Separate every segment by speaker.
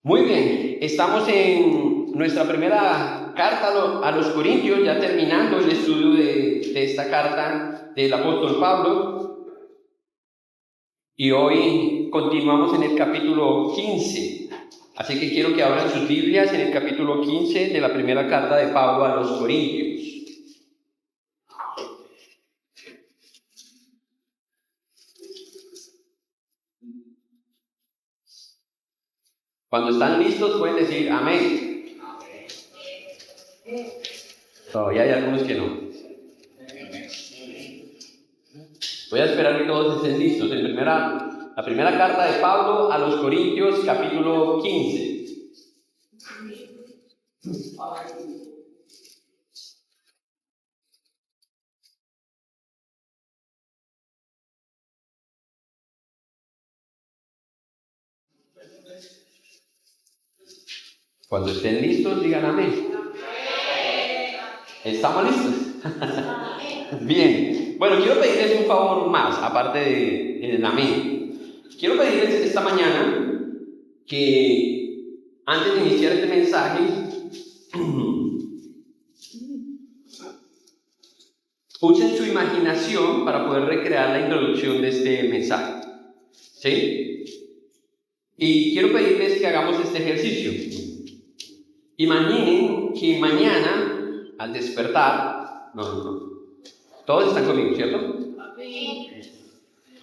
Speaker 1: Muy bien, estamos en nuestra primera carta a los Corintios, ya terminando el estudio de esta carta del apóstol Pablo, y hoy continuamos en el capítulo 15. Así que quiero que abran sus Biblias en el capítulo 15 de la primera carta de Pablo a los Corintios. Cuando están listos pueden decir amén. Todavía hay algunos que no. Voy a esperar que todos estén listos. La primera carta de Pablo a los Corintios, capítulo 15. Cuando estén listos, digan amén. ¿Estamos listos? Bien. Bueno, quiero pedirles un favor más, aparte del amén. Quiero pedirles esta mañana que antes de iniciar este mensaje, usen su imaginación para poder recrear la introducción de este mensaje. ¿Sí? Y quiero pedirles que hagamos este ejercicio. Imaginen que mañana, al despertar, no. Todos están conmigo, ¿cierto?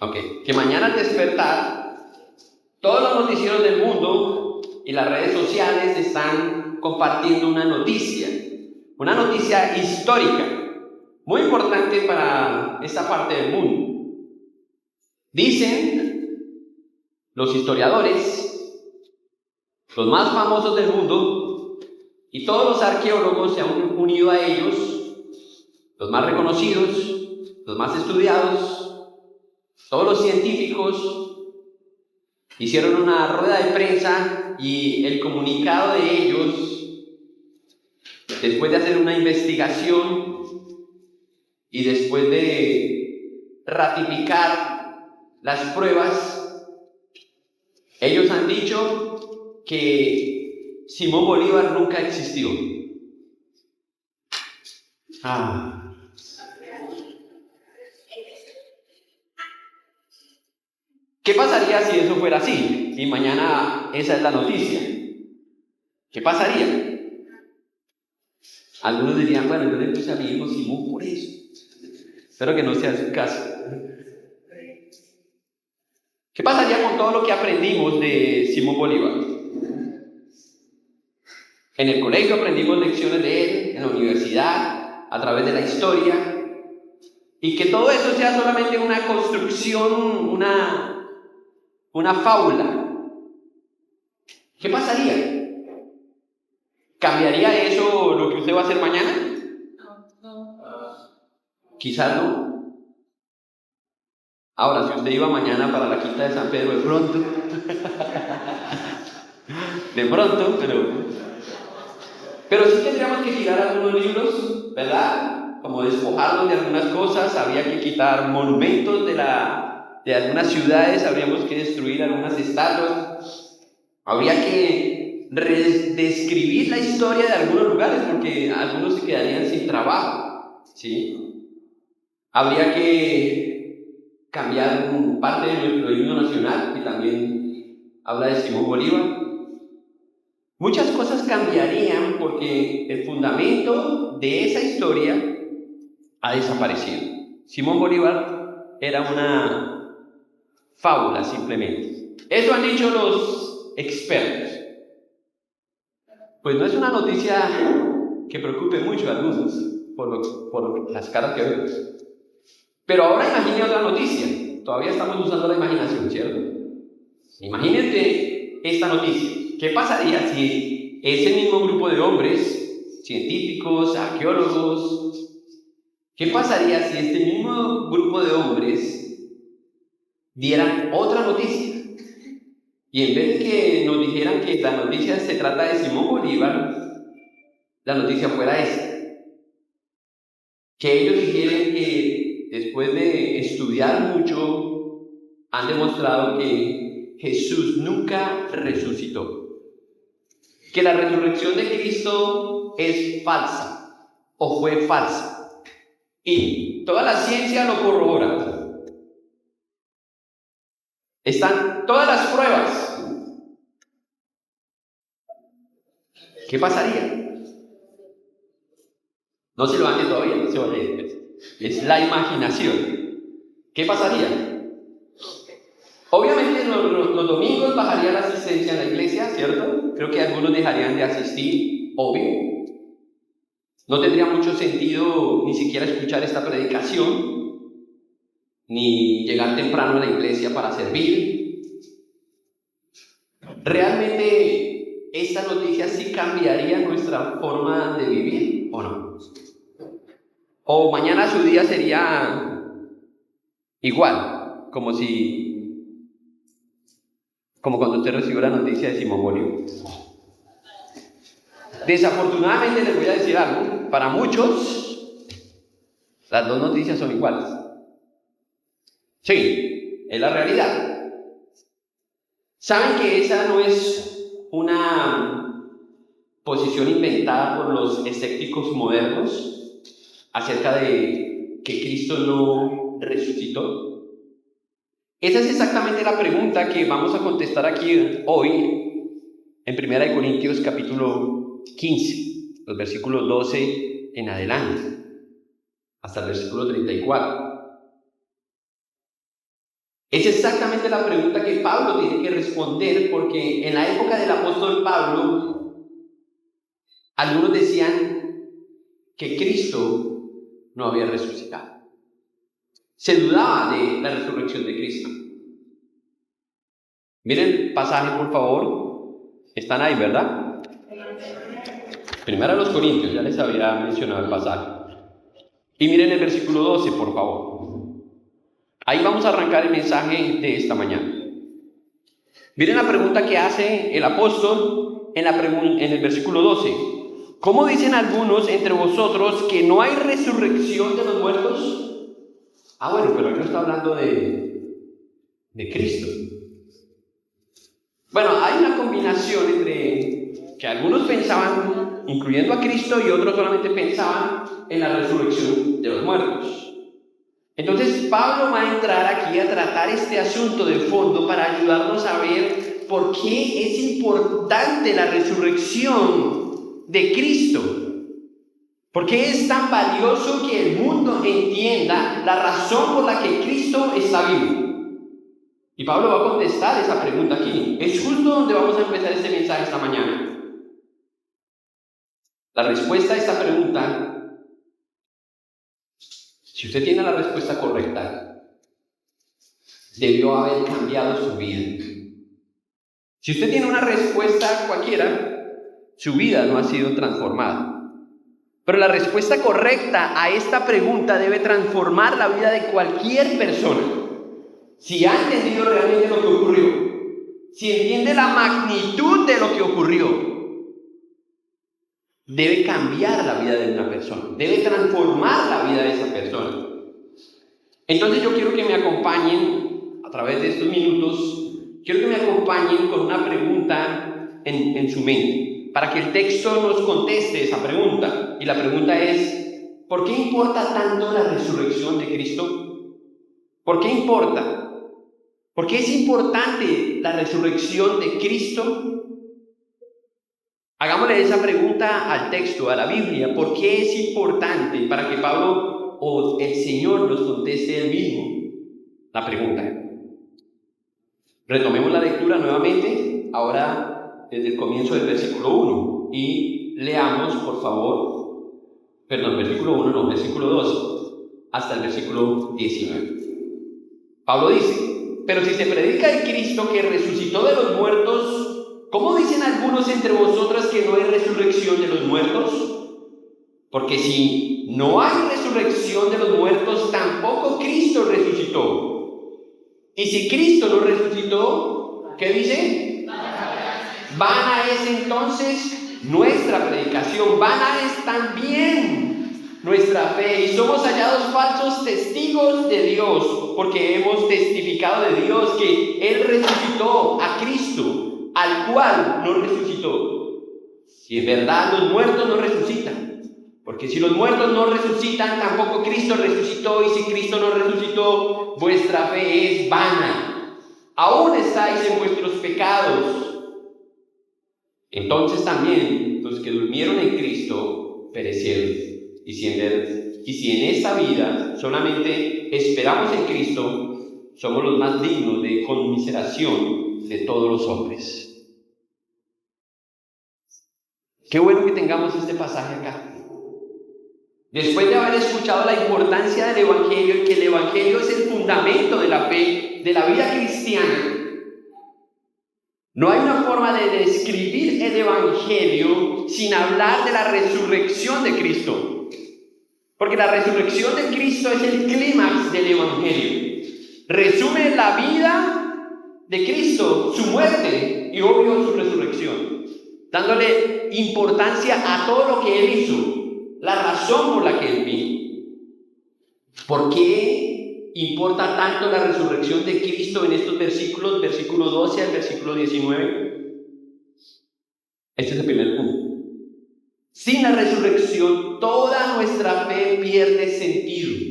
Speaker 1: Ok. Que mañana al despertar, todos los noticieros del mundo y las redes sociales están compartiendo una noticia histórica, muy importante para esta parte del mundo. Dicen los historiadores, los más famosos del mundo, y todos los arqueólogos se han unido a ellos, los más reconocidos, los más estudiados, todos los científicos, hicieron una rueda de prensa y el comunicado de ellos, después de hacer una investigación y después de ratificar las pruebas, ellos han dicho que Simón Bolívar nunca existió. ¿Qué pasaría si eso fuera así? Y mañana esa es la noticia. ¿Qué pasaría? Algunos dirían, bueno, yo le puse a mi hijo Simón por eso. Espero que no sea su caso. ¿Qué pasaría con todo lo que aprendimos de Simón Bolívar? En el colegio aprendimos lecciones de él, en la universidad, a través de la historia, y que todo eso sea solamente una construcción, una fábula. ¿Qué pasaría? ¿Cambiaría eso lo que usted va a hacer mañana? Quizás no. Ahora, si usted iba mañana para la quinta de San Pedro, de pronto, pero sí tendríamos que tirar algunos libros, ¿verdad? Como despojarlos de algunas cosas, habría que quitar monumentos de algunas ciudades, habríamos que destruir algunas estatuas, habría que redescribir la historia de algunos lugares porque algunos se quedarían sin trabajo, ¿sí? Habría que cambiar parte de nuestro himno nacional, que también habla de Simón Bolívar. Muchas cosas cambiarían porque el fundamento de esa historia ha desaparecido. Simón Bolívar era una fábula simplemente. Eso han dicho los expertos. Pues no es una noticia que preocupe mucho a algunos por las caras que vemos. Pero ahora imagine otra noticia. Todavía estamos usando la imaginación, ¿cierto? Imagínate esta noticia. ¿Qué pasaría si ese mismo grupo de hombres, científicos, arqueólogos, qué pasaría si este mismo grupo de hombres dieran otra noticia? Y en vez de que nos dijeran que la noticia se trata de Simón Bolívar, la noticia fuera esta. Que ellos dijeran que después de estudiar mucho, han demostrado que Jesús nunca resucitó. que la resurrección de Cristo es falsa o fue falsa. Y toda la ciencia lo corrobora. Están todas las pruebas. ¿Qué pasaría? No se lo han todavía, no se vaya. Es la imaginación. ¿Qué pasaría? Obviamente los domingos bajaría la asistencia en la iglesia, ¿cierto? Creo que algunos dejarían de asistir, obvio. No tendría mucho sentido ni siquiera escuchar esta predicación, ni llegar temprano a la iglesia para servir. Realmente esta noticia sí cambiaría nuestra forma de vivir, ¿o no? O mañana su día sería igual, como cuando usted recibió la noticia de Simón Bolívar. Desafortunadamente les voy a decir algo, para muchos las dos noticias son iguales. Sí, es la realidad. ¿Saben que esa no es una posición inventada por los escépticos modernos acerca de que Cristo no resucitó? Esa es exactamente la pregunta que vamos a contestar aquí hoy en 1 Corintios capítulo 15, los versículos 12 en adelante, hasta el versículo 34. Es exactamente la pregunta que Pablo tiene que responder, porque en la época del apóstol Pablo, algunos decían que Cristo no había resucitado. Se dudaba de la resurrección de Cristo. Miren el pasaje, por favor. Están ahí, ¿verdad? Primero a los Corintios, ya les había mencionado el pasaje. Y miren el versículo 12, por favor. Ahí vamos a arrancar el mensaje de esta mañana. Miren la pregunta que hace el apóstol en el versículo 12. ¿Cómo dicen algunos entre vosotros que no hay resurrección de los muertos? Bueno, pero él no está hablando de Cristo. Bueno, hay una combinación entre que algunos pensaban, incluyendo a Cristo, y otros solamente pensaban en la resurrección de los muertos. Entonces Pablo va a entrar aquí a tratar este asunto de fondo para ayudarnos a ver por qué es importante la resurrección de Cristo. ¿Por qué es tan valioso que el mundo entienda la razón por la que Cristo está vivo? Y Pablo va a contestar esa pregunta aquí. Es justo donde vamos a empezar este mensaje esta mañana. La respuesta a esta pregunta, si usted tiene la respuesta correcta, debió haber cambiado su vida. Si usted tiene una respuesta cualquiera, su vida no ha sido transformada. Pero la respuesta correcta a esta pregunta debe transformar la vida de cualquier persona. Si ha entendido realmente lo que ocurrió, si entiende la magnitud de lo que ocurrió, debe cambiar la vida de una persona, debe transformar la vida de esa persona. Entonces yo quiero que me acompañen a través de estos minutos, quiero que me acompañen con una pregunta en su mente, para que el texto nos conteste esa pregunta. Y la pregunta es, ¿por qué importa tanto la resurrección de Cristo? ¿Por qué importa? ¿Por qué es importante la resurrección de Cristo? Hagámosle esa pregunta al texto, a la Biblia. ¿Por qué es importante? Para que Pablo o el Señor nos conteste él mismo la pregunta. Retomemos la lectura nuevamente, ahora desde el comienzo del versículo 1. Y leamos, por favor, versículo 12, hasta el versículo 19. Pablo dice, pero si se predica el Cristo que resucitó de los muertos, ¿cómo dicen algunos entre vosotras que no hay resurrección de los muertos? Porque si no hay resurrección de los muertos, tampoco Cristo resucitó. Y si Cristo no resucitó, ¿qué dice? Vana es entonces nuestra predicación, vana es también nuestra fe, y somos hallados falsos testigos de Dios, porque hemos testificado de Dios que Él resucitó a Cristo, al cual no resucitó. Si en verdad los muertos no resucitan. Porque si los muertos no resucitan, tampoco Cristo resucitó. Y si Cristo no resucitó, vuestra fe es vana. Aún estáis en vuestros pecados. Entonces también los que durmieron en Cristo perecieron. Y si en esta vida solamente esperamos en Cristo, somos los más dignos de conmiseración de todos los hombres. Qué bueno que tengamos este pasaje acá. Después de haber escuchado la importancia del Evangelio y que el Evangelio es el fundamento de la fe, de la vida cristiana, no hay una forma de describir el Evangelio sin hablar de la resurrección de Cristo. Porque la resurrección de Cristo es el clímax del Evangelio. Resume la vida de Cristo, su muerte y obvio su resurrección, dándole importancia a todo lo que Él hizo, la razón por la que Él vino. ¿Por qué importa tanto la resurrección de Cristo en estos versículos, versículo 12 al versículo 19? Este es el primer punto. Sin la resurrección, toda nuestra fe pierde sentido.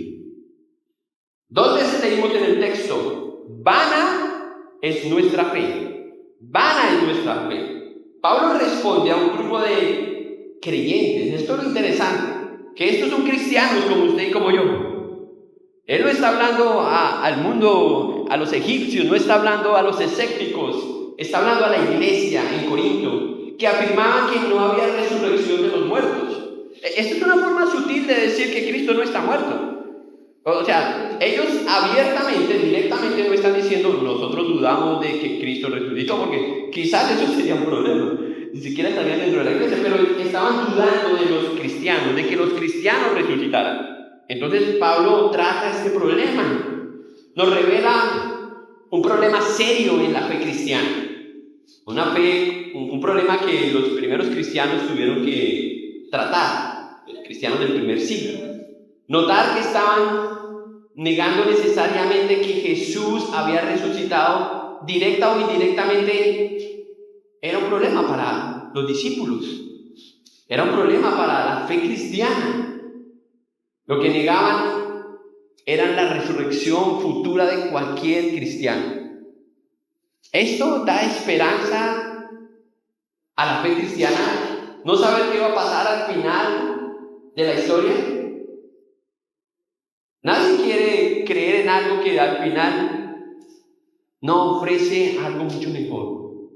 Speaker 1: Dos veces leímos en el texto, vana es nuestra fe. Vana es nuestra fe. Pablo responde a un grupo de creyentes. Esto es lo interesante, que estos son cristianos como usted y como yo. Él no está hablando al mundo, a los egipcios, no está hablando a los escépticos, está hablando a la iglesia en Corinto, que afirmaban que no había resurrección de los muertos. Esto es una forma sutil de decir que Cristo no está muerto. O sea, ellos abiertamente, directamente no están diciendo nosotros dudamos de que Cristo resucitó, porque quizás eso sería un problema. Ni siquiera estarían dentro de la iglesia, pero estaban dudando de los cristianos, de que los cristianos resucitaran. Entonces Pablo trata este problema, nos revela un problema serio en la fe cristiana, un problema que los primeros cristianos tuvieron que tratar, los cristianos del primer siglo. Notar que estaban negando necesariamente que Jesús había resucitado, directa o indirectamente, era un problema para los discípulos, era un problema para la fe cristiana. Lo que negaban era la resurrección futura de cualquier cristiano. Esto da esperanza a la fe cristiana. ¿No saber qué va a pasar al final de la historia? Nadie quiere creer en algo que al final no ofrece algo mucho mejor.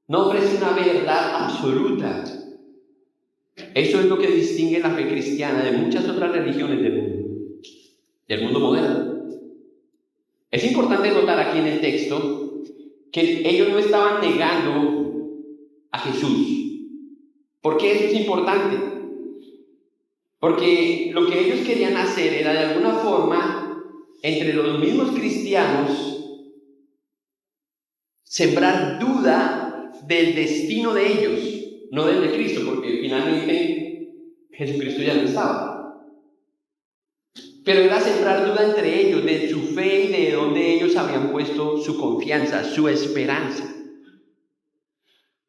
Speaker 1: No ofrece una verdad absoluta. Eso es lo que distingue la fe cristiana de muchas otras religiones del mundo moderno. Es importante notar aquí en el texto que ellos no estaban negando a Jesús. ¿Por qué eso es importante? Porque lo que ellos querían hacer era de alguna forma, entre los mismos cristianos, sembrar duda del destino de ellos. No del de Cristo, porque finalmente Jesucristo ya no estaba. Pero era sembrar duda entre ellos de su fe y de dónde ellos habían puesto su confianza, su esperanza.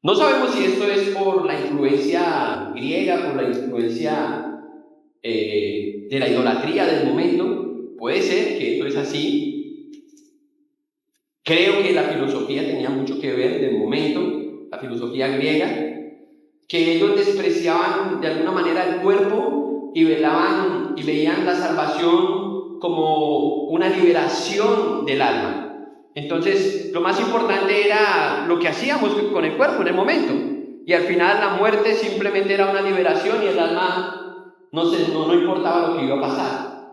Speaker 1: No sabemos si esto es por la influencia griega, por la influencia de la idolatría del momento. Puede ser que esto es así. Creo que la filosofía tenía mucho que ver del momento, la filosofía griega, que ellos despreciaban de alguna manera el cuerpo y veían la salvación como una liberación del alma. Entonces, lo más importante era lo que hacíamos con el cuerpo en el momento. Y al final la muerte simplemente era una liberación y el alma no importaba lo que iba a pasar.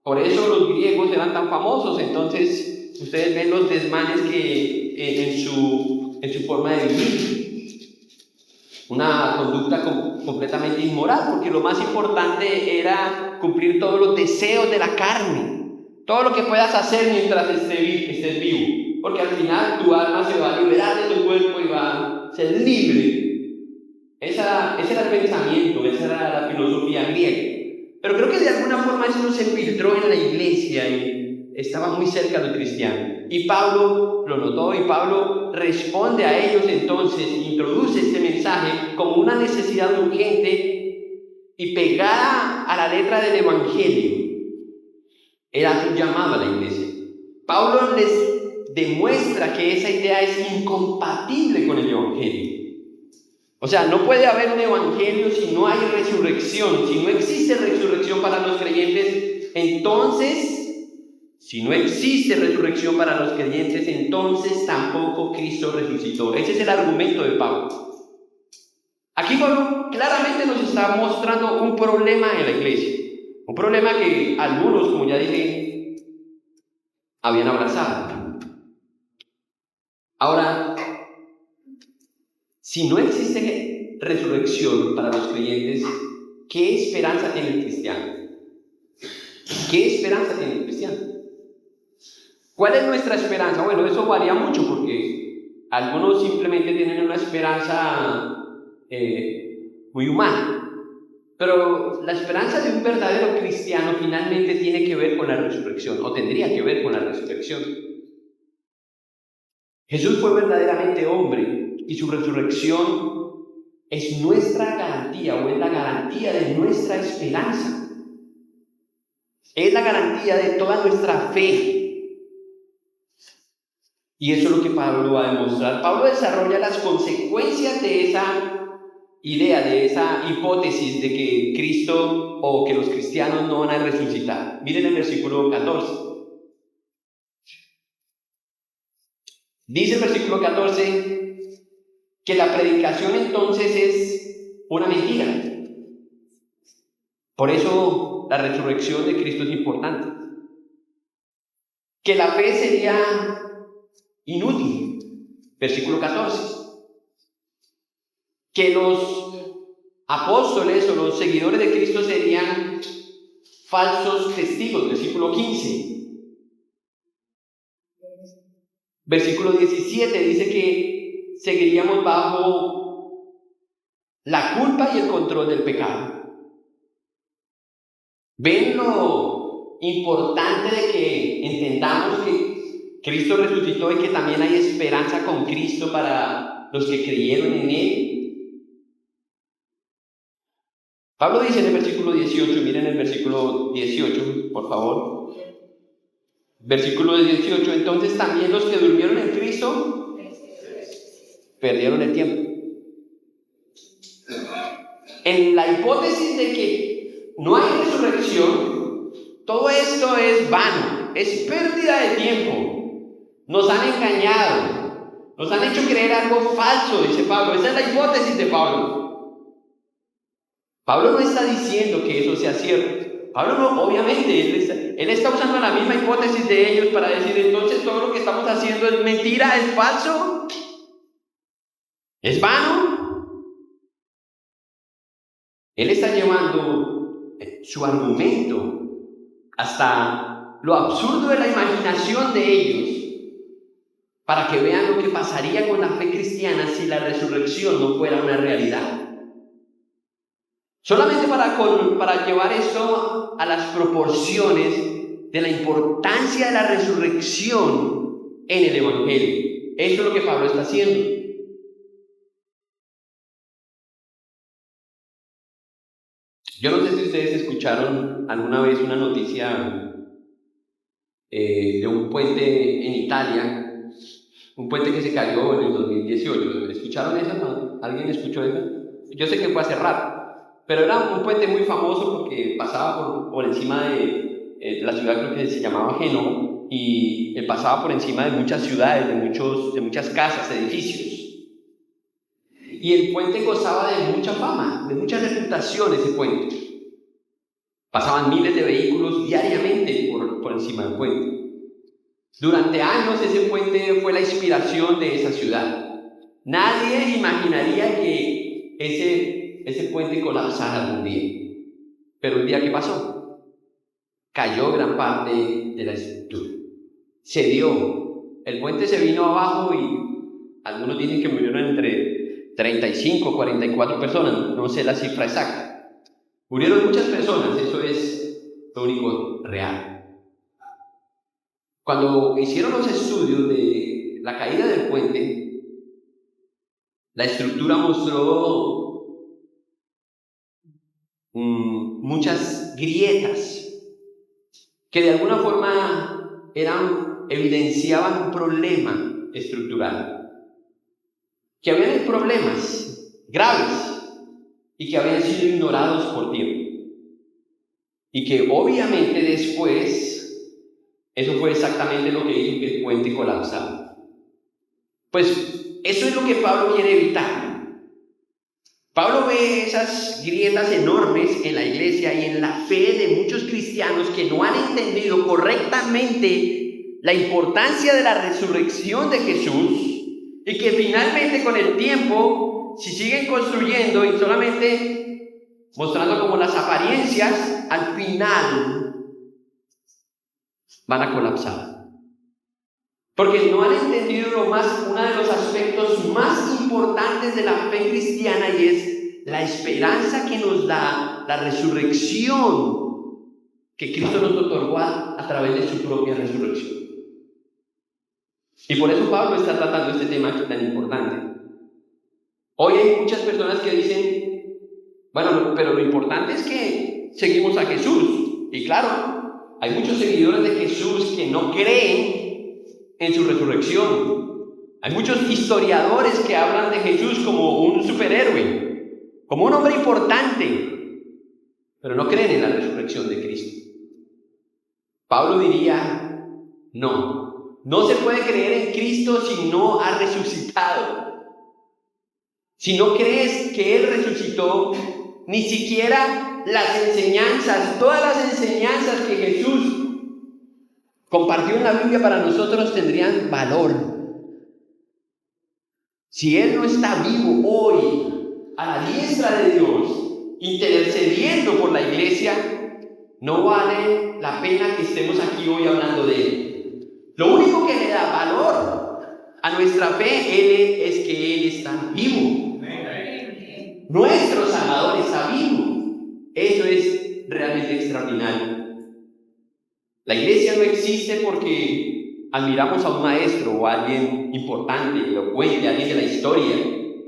Speaker 1: Por eso los griegos eran tan famosos. Entonces, ustedes ven los desmanes que en su forma de vivir. Una conducta completamente inmoral, porque lo más importante era cumplir todos los deseos de la carne, todo lo que puedas hacer mientras estés vivo, porque al final tu alma se va a liberar de tu cuerpo y va a ser libre. Ese era el pensamiento, esa era la filosofía griega. Pero creo que de alguna forma eso no se filtró en la iglesia y estaba muy cerca de los cristianos. Y Pablo lo notó y Pablo Pablo responde a ellos entonces, introduce este mensaje como una necesidad urgente y pegada a la letra del Evangelio. Él hace un llamado a la iglesia. Pablo les demuestra que esa idea es incompatible con el Evangelio. O sea, no puede haber un Evangelio si no hay resurrección. Si no existe resurrección para los creyentes, entonces, si no existe resurrección para los creyentes, entonces tampoco Cristo resucitó. Ese es el argumento de Pablo. Aquí Pablo claramente nos está mostrando un problema en la iglesia. Un problema que algunos, como ya dije, habían abrazado. Ahora, si no existe resurrección para los creyentes, ¿qué esperanza tiene el cristiano? ¿Qué esperanza tiene el cristiano? ¿Cuál es nuestra esperanza? Bueno, eso varía mucho porque algunos simplemente tienen una esperanza muy humana. Pero la esperanza de un verdadero cristiano finalmente tiene que ver con la resurrección, o tendría que ver con la resurrección. Jesús fue verdaderamente hombre y su resurrección es nuestra garantía, o es la garantía de nuestra esperanza. Es la garantía de toda nuestra fe. Y eso es lo que Pablo va a demostrar. Pablo desarrolla las consecuencias de esa idea, de esa hipótesis de que Cristo o que los cristianos no van a resucitar. Miren el versículo 14. Dice el versículo 14 que la predicación entonces es una mentira. Por eso la resurrección de Cristo es importante. Que la fe sería inútil. Versículo 14. Que los apóstoles o los seguidores de Cristo serían falsos testigos. Versículo 15. Versículo 17 dice que seguiríamos bajo la culpa y el control del pecado. ¿Ven lo importante de que entendamos que Cristo resucitó y que también hay esperanza con Cristo para los que creyeron en Él? Pablo dice en el versículo 18, miren el versículo 18, por favor. Versículo 18, entonces también los que durmieron en Cristo perdieron el tiempo. En la hipótesis de que no hay resurrección, todo esto es vano, es pérdida de tiempo. Nos han engañado, nos han hecho creer algo falso, dice Pablo. Esa es la hipótesis de Pablo. Pablo no está diciendo que eso sea cierto. Pablo no, obviamente, él está usando la misma hipótesis de ellos para decir, entonces todo lo que estamos haciendo es mentira, es falso, es vano. Él está llevando su argumento hasta lo absurdo de la imaginación de ellos para que vean lo que pasaría con la fe cristiana si la resurrección no fuera una realidad. Solamente para llevar esto a las proporciones de la importancia de la resurrección en el Evangelio. Eso es lo que Pablo está haciendo. Yo no sé si ustedes escucharon alguna vez una noticia de un puente en Italia, un puente que se cayó en el 2018. ¿Escucharon eso? ¿No? ¿Alguien escuchó eso? Yo sé que fue hace rato. Pero era un puente muy famoso porque pasaba por encima de la ciudad, creo que se llamaba Génova, y pasaba por encima de muchas ciudades, de muchas casas, edificios. Y el puente gozaba de mucha fama, de mucha reputación ese puente. Pasaban miles de vehículos diariamente por encima del puente. Durante años ese puente fue la inspiración de esa ciudad. Nadie imaginaría que ese puente colapsara algún día. Pero el día que pasó, cayó gran parte de la estructura. Se dio. El puente se vino abajo y algunos dicen que murieron entre 35 y 44 personas. No sé la cifra exacta. Murieron muchas personas, eso es lo único real. Cuando hicieron los estudios de la caída del puente, la estructura mostró muchas grietas que de alguna forma evidenciaban un problema estructural, que habían problemas graves y que habían sido ignorados por tiempo, y que obviamente después eso fue exactamente lo que hizo que el puente colapsara. Pues eso es lo que Pablo quiere evitar. Pablo ve esas grietas enormes en la iglesia y en la fe de muchos cristianos que no han entendido correctamente la importancia de la resurrección de Jesús, y que finalmente con el tiempo, si siguen construyendo y solamente mostrando como las apariencias, al final van a colapsar. Porque no han entendido uno de los aspectos más importantes de la fe cristiana, y es la esperanza que nos da la resurrección que Cristo nos otorgó a través de su propia resurrección. Y por eso Pablo está tratando este tema tan importante. Hoy hay muchas personas que dicen, bueno, pero lo importante es que seguimos a Jesús. Y claro, hay muchos seguidores de Jesús que no creen en su resurrección. Hay muchos historiadores que hablan de Jesús como un superhéroe, como un hombre importante, pero no creen en la resurrección de Cristo. Pablo diría, no se puede creer en Cristo si no ha resucitado. Si no crees que Él resucitó, ni siquiera todas las enseñanzas que Jesús compartió en la Biblia para nosotros tendrían valor. Si Él no está vivo hoy, a la diestra de Dios, intercediendo por la iglesia, no vale la pena que estemos aquí hoy hablando de Él. Lo único que le da valor a nuestra fe es que Él está vivo. Nuestro Salvador está vivo. Eso es realmente extraordinario. La iglesia no existe porque admiramos a un maestro o a alguien importante, elocuente, alguien de la historia.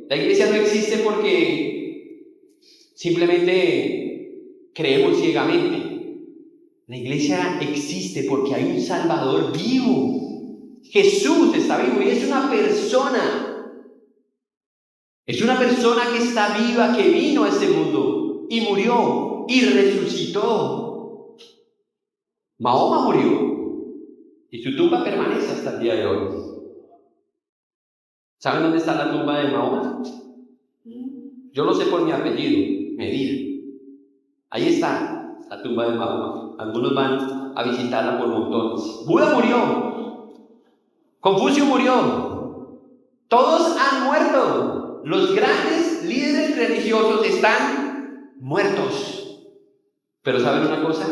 Speaker 1: La iglesia no existe porque simplemente creemos ciegamente. La iglesia existe porque hay un Salvador vivo. Jesús está vivo y es una persona. Es una persona que está viva, que vino a este mundo y murió y resucitó. Mahoma murió y su tumba permanece hasta el día de hoy. ¿Saben dónde está la tumba de Mahoma? Yo lo sé por mi apellido, Medina. Ahí está la tumba de Mahoma. Algunos van a visitarla por montones. Buda murió. Confucio murió. Todos han muerto. Los grandes líderes religiosos están muertos. Pero ¿saben una cosa?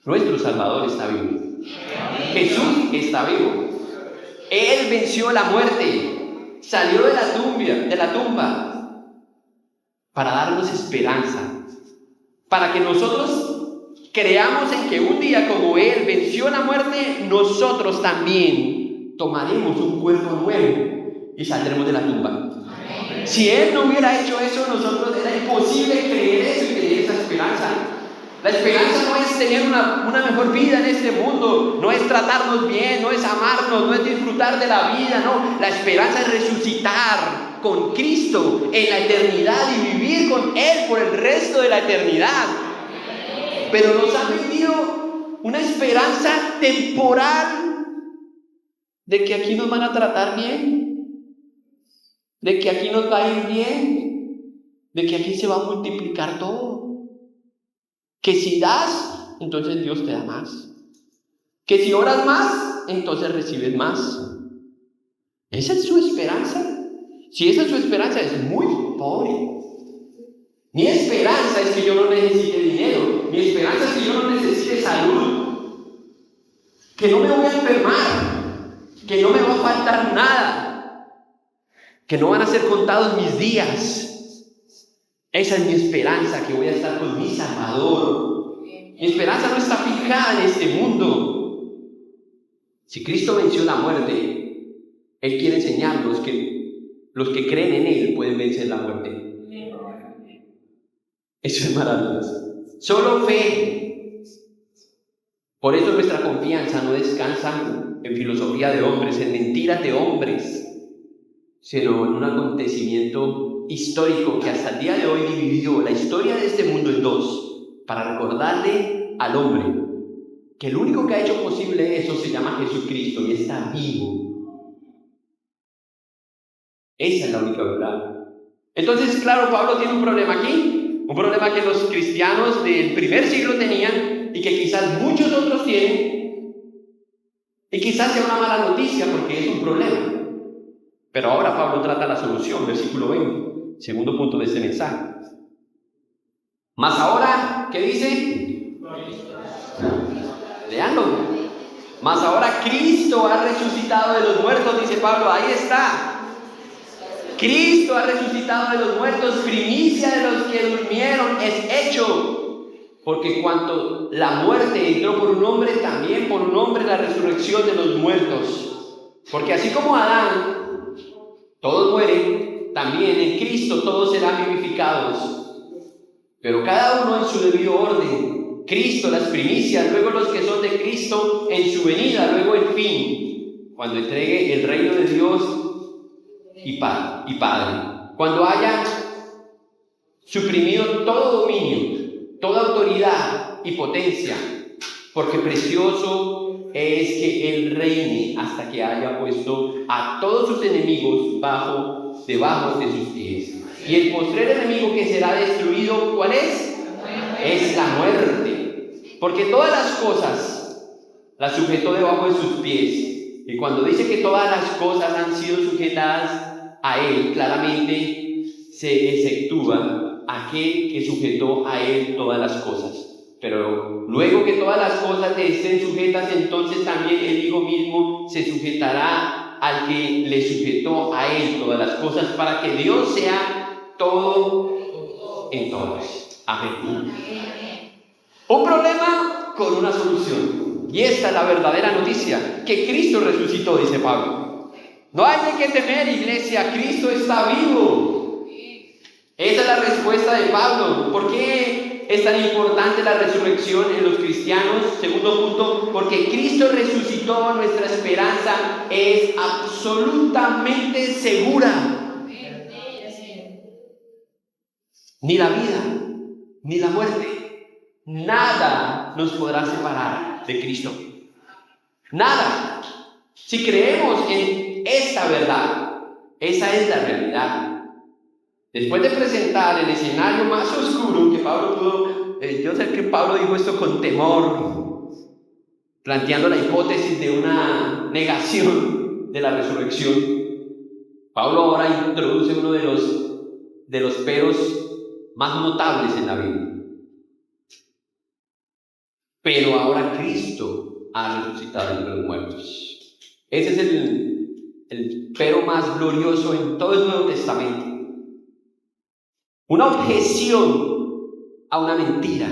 Speaker 1: Nuestro Salvador está vivo. Jesús está vivo. Él venció la muerte, salió de la tumba para darnos esperanza, para que nosotros creamos en que un día como Él venció la muerte, nosotros también tomaremos un cuerpo nuevo y saldremos de la tumba. Si Él no hubiera hecho eso, nosotros era imposible creer eso y tener esa esperanza. La esperanza no es tener una mejor vida en este mundo, no es tratarnos bien, no es amarnos, no es disfrutar de la vida, no. La esperanza es resucitar con Cristo en la eternidad y vivir con Él por el resto de la eternidad. Pero nos han vendido una esperanza temporal de que aquí nos van a tratar bien, de que aquí nos va a ir bien, de que aquí se va a multiplicar todo. Que si das, entonces Dios te da más. Que si oras más, entonces recibes más. ¿Esa es su esperanza? Si esa es su esperanza, es muy pobre. Mi esperanza es que yo no necesite dinero. Mi esperanza es que yo no necesite salud. Que no me voy a enfermar. Que no me va a faltar nada. Que no van a ser contados mis días. Esa es mi esperanza, que voy a estar con mi Salvador. Mi esperanza no está fijada en este mundo, Si Cristo venció la muerte, Él quiere enseñarnos que los que creen en Él pueden vencer la muerte. Eso es maravilloso. Solo fe. Por eso nuestra confianza no descansa en filosofía de hombres, en mentiras de hombres, sino en un acontecimiento histórico que hasta el día de hoy dividió la historia de este mundo en dos, para recordarle al hombre que el único que ha hecho posible eso se llama Jesucristo y está vivo. Esa es la única verdad. Entonces, claro, Pablo tiene un problema aquí, un problema que los cristianos del primer siglo tenían y que quizás muchos otros tienen, y quizás sea una mala noticia porque es un problema. Pero ahora Pablo trata la solución, versículo 20, segundo punto de este mensaje. Mas ahora, ¿qué dice? Leanlo. Mas ahora Cristo ha resucitado de los muertos, dice Pablo, ahí está. Cristo ha resucitado de los muertos, primicia de los que durmieron, es hecho. Porque cuanto la muerte entró por un hombre, también por un hombre la resurrección de los muertos. Porque así como Adán, todos mueren, también en Cristo todos serán vivificados. Pero cada uno en su debido orden. Cristo las primicias, luego los que son de Cristo en su venida, luego el fin, cuando entregue el reino de Dios y Padre. Cuando haya suprimido todo dominio, toda autoridad y potencia, porque precioso es que Él reine hasta que haya puesto a todos sus enemigos debajo de sus pies. Y el postrer enemigo que será destruido, ¿cuál es? Es la muerte. Porque todas las cosas las sujetó debajo de sus pies. Y cuando dice que todas las cosas han sido sujetadas a Él, claramente se exceptúa aquel que sujetó a Él todas las cosas. Pero luego que todas las cosas le estén sujetas, entonces también el Hijo mismo se sujetará al que le sujetó a Él todas las cosas, para que Dios sea todo en todos. Amén. Un problema con una solución. Y esta es la verdadera noticia, que Cristo resucitó, dice Pablo. No hay de qué temer, iglesia, Cristo está vivo. Esa es la respuesta de Pablo. ¿Por qué es tan importante la resurrección en los cristianos? Segundo punto, porque Cristo resucitó, nuestra esperanza es absolutamente segura. Ni la vida, ni la muerte, nada nos podrá separar de Cristo. Nada. Si creemos en esta verdad, esa es la realidad. Después de presentar el escenario más oscuro que Pablo pudo, yo sé que Pablo dijo esto con temor, planteando la hipótesis de una negación de la resurrección. Pablo ahora introduce uno de los peros más notables en la Biblia. Pero ahora Cristo ha resucitado entre los muertos. Ese es el pero más glorioso en todo el Nuevo Testamento. Una objeción a una mentira.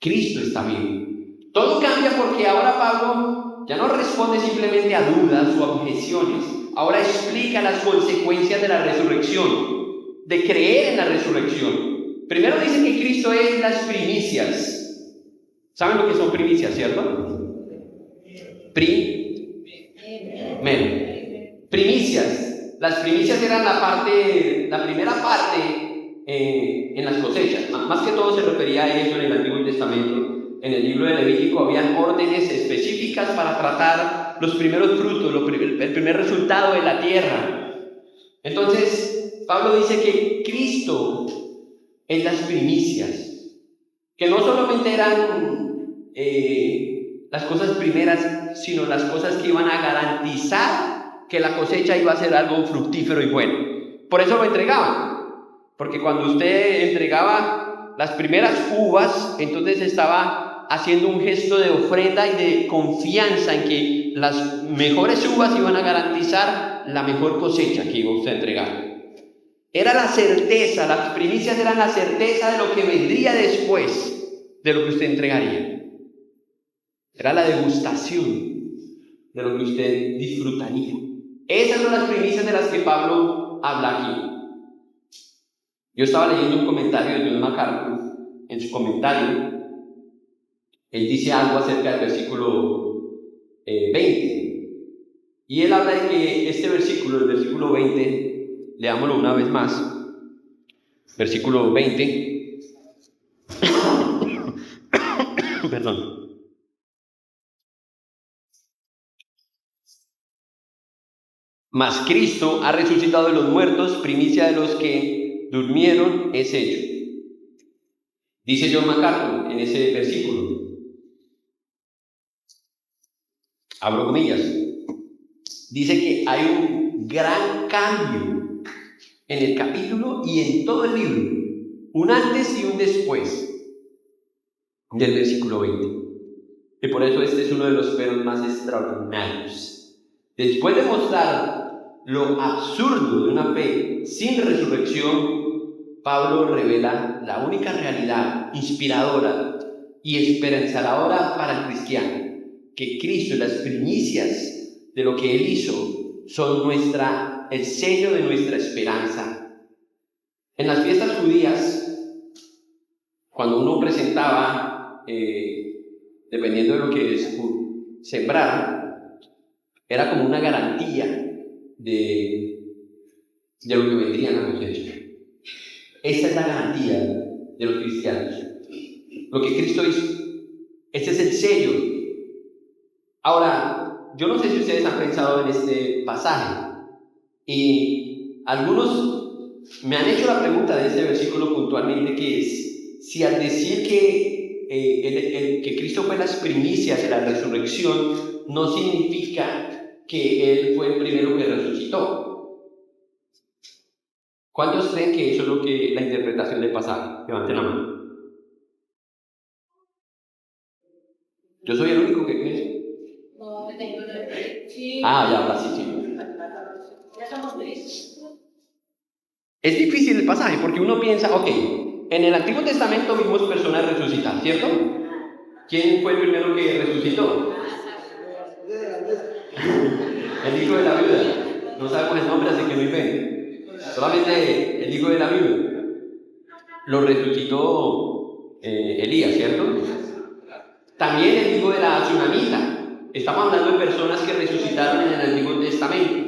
Speaker 1: Cristo está vivo. Todo cambia porque ahora Pablo ya no responde simplemente a dudas o a objeciones. Ahora explica las consecuencias de la resurrección, de creer en la resurrección. Primero dice que Cristo es las primicias. ¿Saben lo que son primicias, cierto? Primicias. Las primicias eran la primera parte en las cosechas. Más que todo se refería a eso en el Antiguo Testamento. En el libro de Levítico habían órdenes específicas para tratar los primeros frutos, el primer resultado de la tierra. Entonces, Pablo dice que Cristo es las primicias, que no solamente eran las cosas primeras, sino las cosas que iban a garantizar que la cosecha iba a ser algo fructífero y bueno. Por eso lo entregaban, porque cuando usted entregaba las primeras uvas, entonces estaba haciendo un gesto de ofrenda y de confianza en que las mejores uvas iban a garantizar la mejor cosecha que iba usted a entregar. Era la certeza, las primicias eran la certeza de lo que vendría después de lo que usted entregaría. Era la degustación de lo que usted disfrutaría. Esas son las primicias de las que Pablo habla aquí. Yo estaba leyendo un comentario de John MacArthur. En su comentario, él dice algo acerca del versículo 20. Y él habla de que este versículo, el versículo 20, leámoslo una vez más. Versículo 20. Perdón. Mas Cristo ha resucitado de los muertos, primicia de los que durmieron es hecho. Dice John MacArthur en ese versículo, abro comillas, dice que hay un gran cambio en el capítulo y en todo el libro, un antes y un después del versículo 20. Y por eso este es uno de los peros más extraordinarios. Después de mostrar lo absurdo de una fe sin resurrección, Pablo revela la única realidad inspiradora y esperanzadora para el cristiano, que Cristo y las primicias de lo que Él hizo son el sello de nuestra esperanza. En las fiestas judías, cuando uno presentaba, dependiendo de lo que sembrara, era como una garantía de lo que vendría en la cosecha. Esta es la garantía de los cristianos. Lo que Cristo hizo. Este es el sello. Ahora, yo no sé si ustedes han pensado en este pasaje. Y algunos me han hecho la pregunta de este versículo puntualmente, que es, si al decir que Cristo fue las primicias de la resurrección, no significa que Él fue el primero que resucitó. ¿Cuántos creen que eso es la interpretación del pasaje? Levanten la mano. ¿Yo soy el único que cree? No, sí. Ya, ahora sí. Ya somos tres. Es difícil el pasaje porque uno piensa, ok, en el Antiguo Testamento vimos personas resucitar, ¿cierto? ¿Quién fue el primero que resucitó? El hijo de la viuda. No sabemos el nombre, así que no inventen. Solamente el hijo de la viuda. Lo resucitó Elías, ¿cierto? También el hijo de la tsunamita. Estamos hablando de personas que resucitaron en el Antiguo Testamento.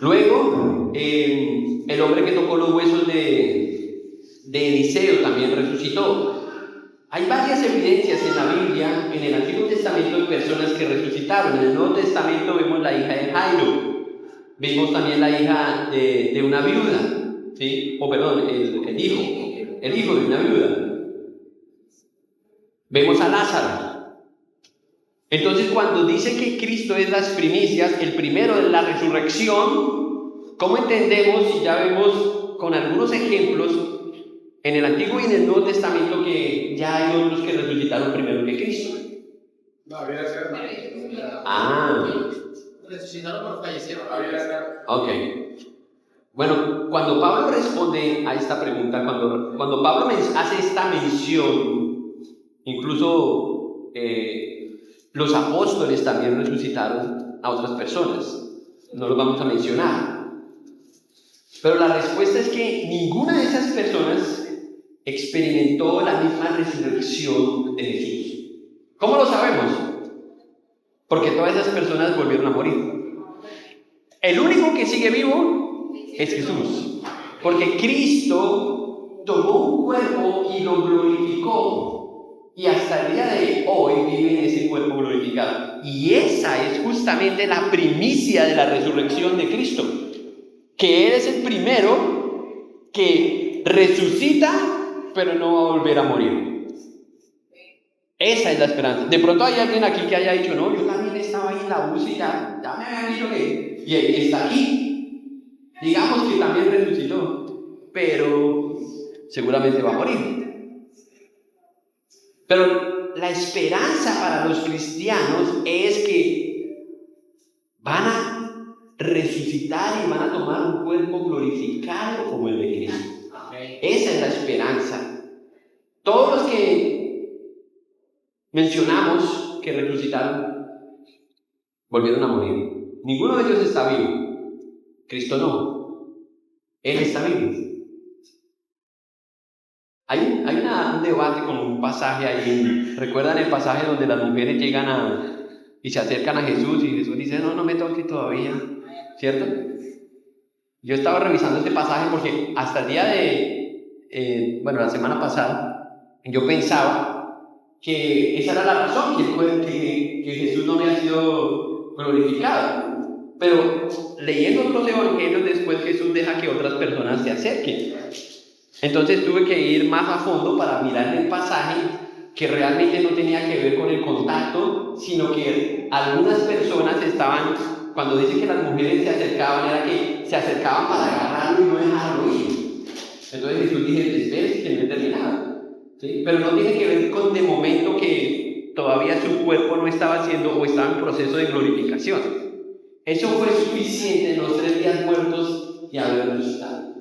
Speaker 1: Luego, el hombre que tocó los huesos de Eliseo también resucitó. Hay varias evidencias en la Biblia, en el Antiguo Testamento, de personas que resucitaron. En el Nuevo Testamento vemos la hija de Jairo. Vemos también la hija de una viuda, ¿sí? El hijo de una viuda. Vemos a Lázaro. Entonces, cuando dice que Cristo es las primicias, el primero de la resurrección, ¿cómo entendemos? Y ya vemos con algunos ejemplos en el Antiguo y en el Nuevo Testamento que ya hay otros que resucitaron primero que Cristo. No, había ser. Resucitaron cuando fallecieron. Ok. Bueno, cuando Pablo responde a esta pregunta, cuando Pablo hace esta mención, incluso los apóstoles también resucitaron a otras personas. No los vamos a mencionar. Pero la respuesta es que ninguna de esas personas experimentó la misma resurrección de Jesús. ¿Cómo lo sabemos? Porque todas esas personas volvieron a morir. El único que sigue vivo es Jesús. Porque Cristo tomó un cuerpo y lo glorificó. Y hasta el día de hoy vive en ese cuerpo glorificado. Y esa es justamente la primicia de la resurrección de Cristo. Que Él es el primero que resucita, pero no va a volver a morir. Esa es la esperanza. De pronto hay alguien aquí que haya dicho, no, yo también estaba ahí en la UCI, ya me habían dicho que, y está aquí. Digamos que también resucitó, pero seguramente va a morir. Pero la esperanza para los cristianos es que van a resucitar y van a tomar un cuerpo glorificado como el de Cristo. Esa es la esperanza. Todos los que mencionamos que resucitaron, volvieron a morir. Ninguno de ellos está vivo. Cristo no. Él está vivo. Hay un debate con un pasaje ahí. ¿Recuerdan el pasaje donde las mujeres llegan y se acercan a Jesús y Jesús dice, no me toque todavía? ¿Cierto? Yo estaba revisando este pasaje porque hasta el día de, la semana pasada, yo pensaba que esa era la razón, que Jesús no había sido glorificado. Pero leyendo otros evangelios después Jesús deja que otras personas se acerquen. Entonces tuve que ir más a fondo para mirar el pasaje que realmente no tenía que ver con el contacto, sino que algunas personas estaban, cuando dice que las mujeres se acercaban, era que se acercaban para agarrarlo y no dejarlo ir. Entonces Jesús dice, espera, que no he terminado. ¿Sí? Pero no tiene que ver con de momento que todavía su cuerpo no estaba haciendo o estaba en proceso de glorificación. Eso fue suficiente en los 3 días muertos y haber resucitado.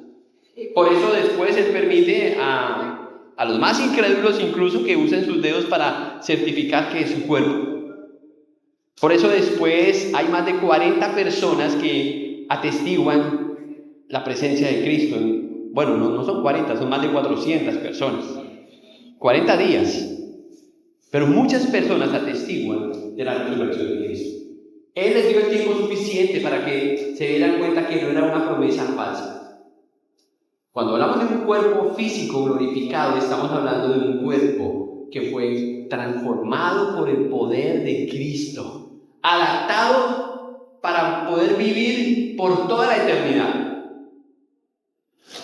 Speaker 1: Por eso después Él permite a los más incrédulos incluso que usen sus dedos para certificar que es su cuerpo. Por eso después hay más de 40 personas que atestiguan la presencia de Cristo. Bueno, no son 40, son más de 400 personas. 40 días. Pero muchas personas atestiguan de la resurrección de Cristo. Él les dio el tiempo suficiente para que se dieran cuenta que no era una promesa falsa. Cuando hablamos de un cuerpo físico glorificado, estamos hablando de un cuerpo que fue transformado por el poder de Cristo, adaptado para poder vivir por toda la eternidad,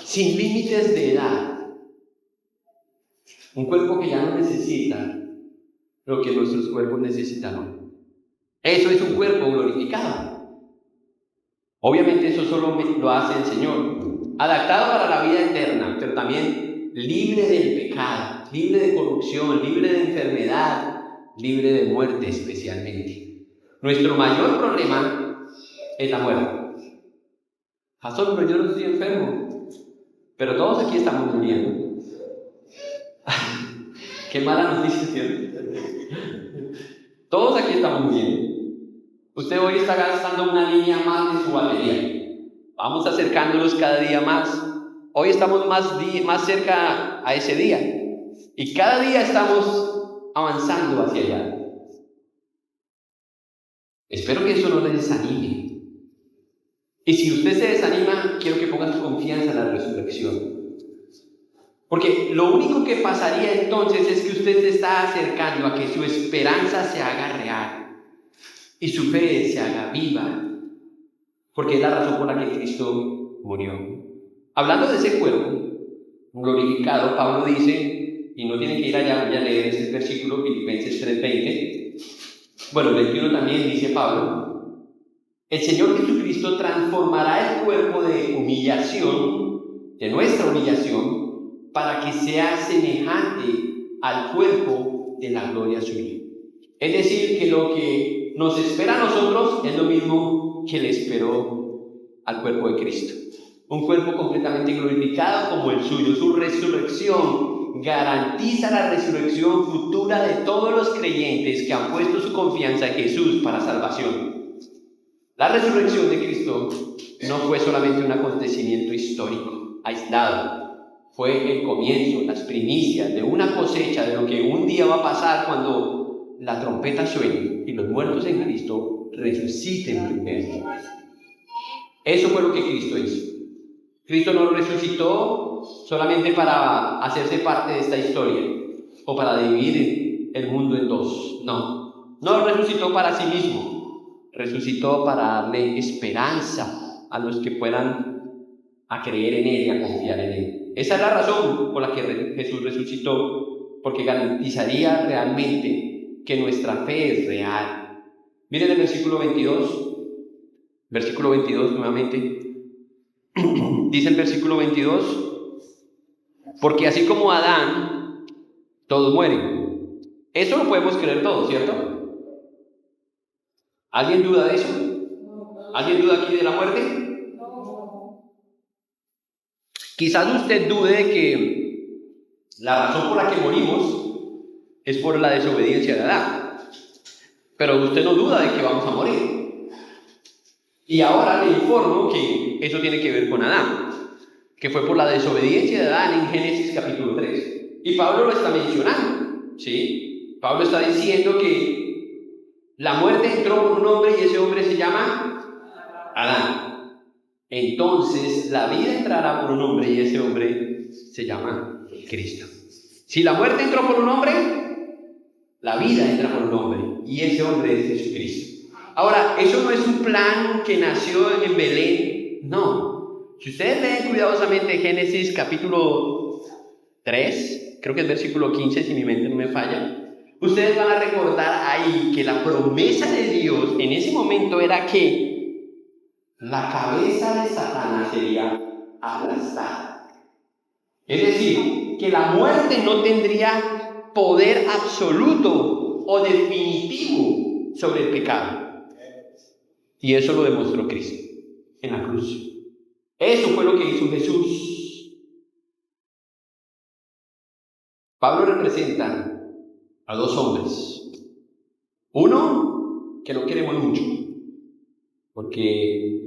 Speaker 1: sin límites de edad. Un cuerpo que ya no necesita lo que nuestros cuerpos necesitaron. Eso es un cuerpo glorificado. Obviamente eso solo lo hace el Señor. Adaptado para la vida eterna, pero también libre del pecado, libre de corrupción, libre de enfermedad, libre de muerte especialmente. Nuestro mayor problema es la muerte. Pastor, pero yo no estoy enfermo, pero todos aquí estamos muriendo. Qué mala noticia, ¿cierto? Todos aquí estamos muriendo. Usted hoy está gastando una línea más de su batería. Vamos acercándonos cada día más. Hoy estamos más cerca a ese día. Y cada día estamos avanzando hacia allá. Espero que eso no le desanime. Y si usted se desanima, quiero que ponga su confianza en la resurrección. Porque lo único que pasaría entonces es que usted se está acercando a que su esperanza se haga real y su fe se haga viva. Porque es la razón por la que Cristo murió. Hablando de ese cuerpo glorificado, Pablo dice, y no tienen que ir allá, voy a leer este versículo, Filipenses 3:20. Bueno, el 21 también dice Pablo, el Señor Jesucristo transformará el cuerpo de humillación, de nuestra humillación, para que sea semejante al cuerpo de la gloria suya. Es decir, que lo que nos espera a nosotros es lo mismo que le esperó al cuerpo de Cristo. Un cuerpo completamente glorificado como el suyo. Su resurrección garantiza la resurrección futura de todos los creyentes que han puesto su confianza en Jesús para salvación. La resurrección de Cristo no fue solamente un acontecimiento histórico, aislado. Fue el comienzo, las primicias de una cosecha de lo que un día va a pasar cuando la trompeta suene y los muertos en Cristo resuciten primero. Eso fue lo que Cristo hizo. Cristo no resucitó solamente para hacerse parte de esta historia o para dividir el mundo en dos. No resucitó para sí mismo. Resucitó para darle esperanza a los que puedan a creer en Él y a confiar en Él. Esa es la razón por la que Jesús resucitó, porque garantizaría realmente que nuestra fe es real. Miren el versículo 22 nuevamente. Dice el versículo 22, porque así como Adán, todos mueren. Eso lo podemos creer todos, ¿cierto? ¿Alguien duda de eso? ¿Alguien duda aquí de la muerte? Quizás usted dude de que la razón por la que morimos es por la desobediencia de Adán. Pero usted no duda de que vamos a morir. Y ahora le informo que eso tiene que ver con Adán, que fue por la desobediencia de Adán en Génesis capítulo 3. Y Pablo lo está mencionando, ¿sí? Pablo está diciendo que la muerte entró por un hombre y ese hombre se llama Adán. Entonces la vida entrará por un hombre y ese hombre se llama Cristo. Si la muerte entró por un hombre, la vida entra por un hombre y ese hombre es Jesucristo. Ahora, eso no es un plan que nació en Belén, no. Si ustedes leen cuidadosamente Génesis capítulo 3, creo que es versículo 15, si mi mente no me falla, ustedes van a recordar ahí que la promesa de Dios en ese momento era que la cabeza de Satanás sería aplastada. Es decir, que la muerte no tendría poder absoluto o definitivo sobre el pecado. Y eso lo demostró Cristo en la cruz. Eso fue lo que hizo Jesús. Pablo representa a dos hombres. Uno que lo queremos mucho, porque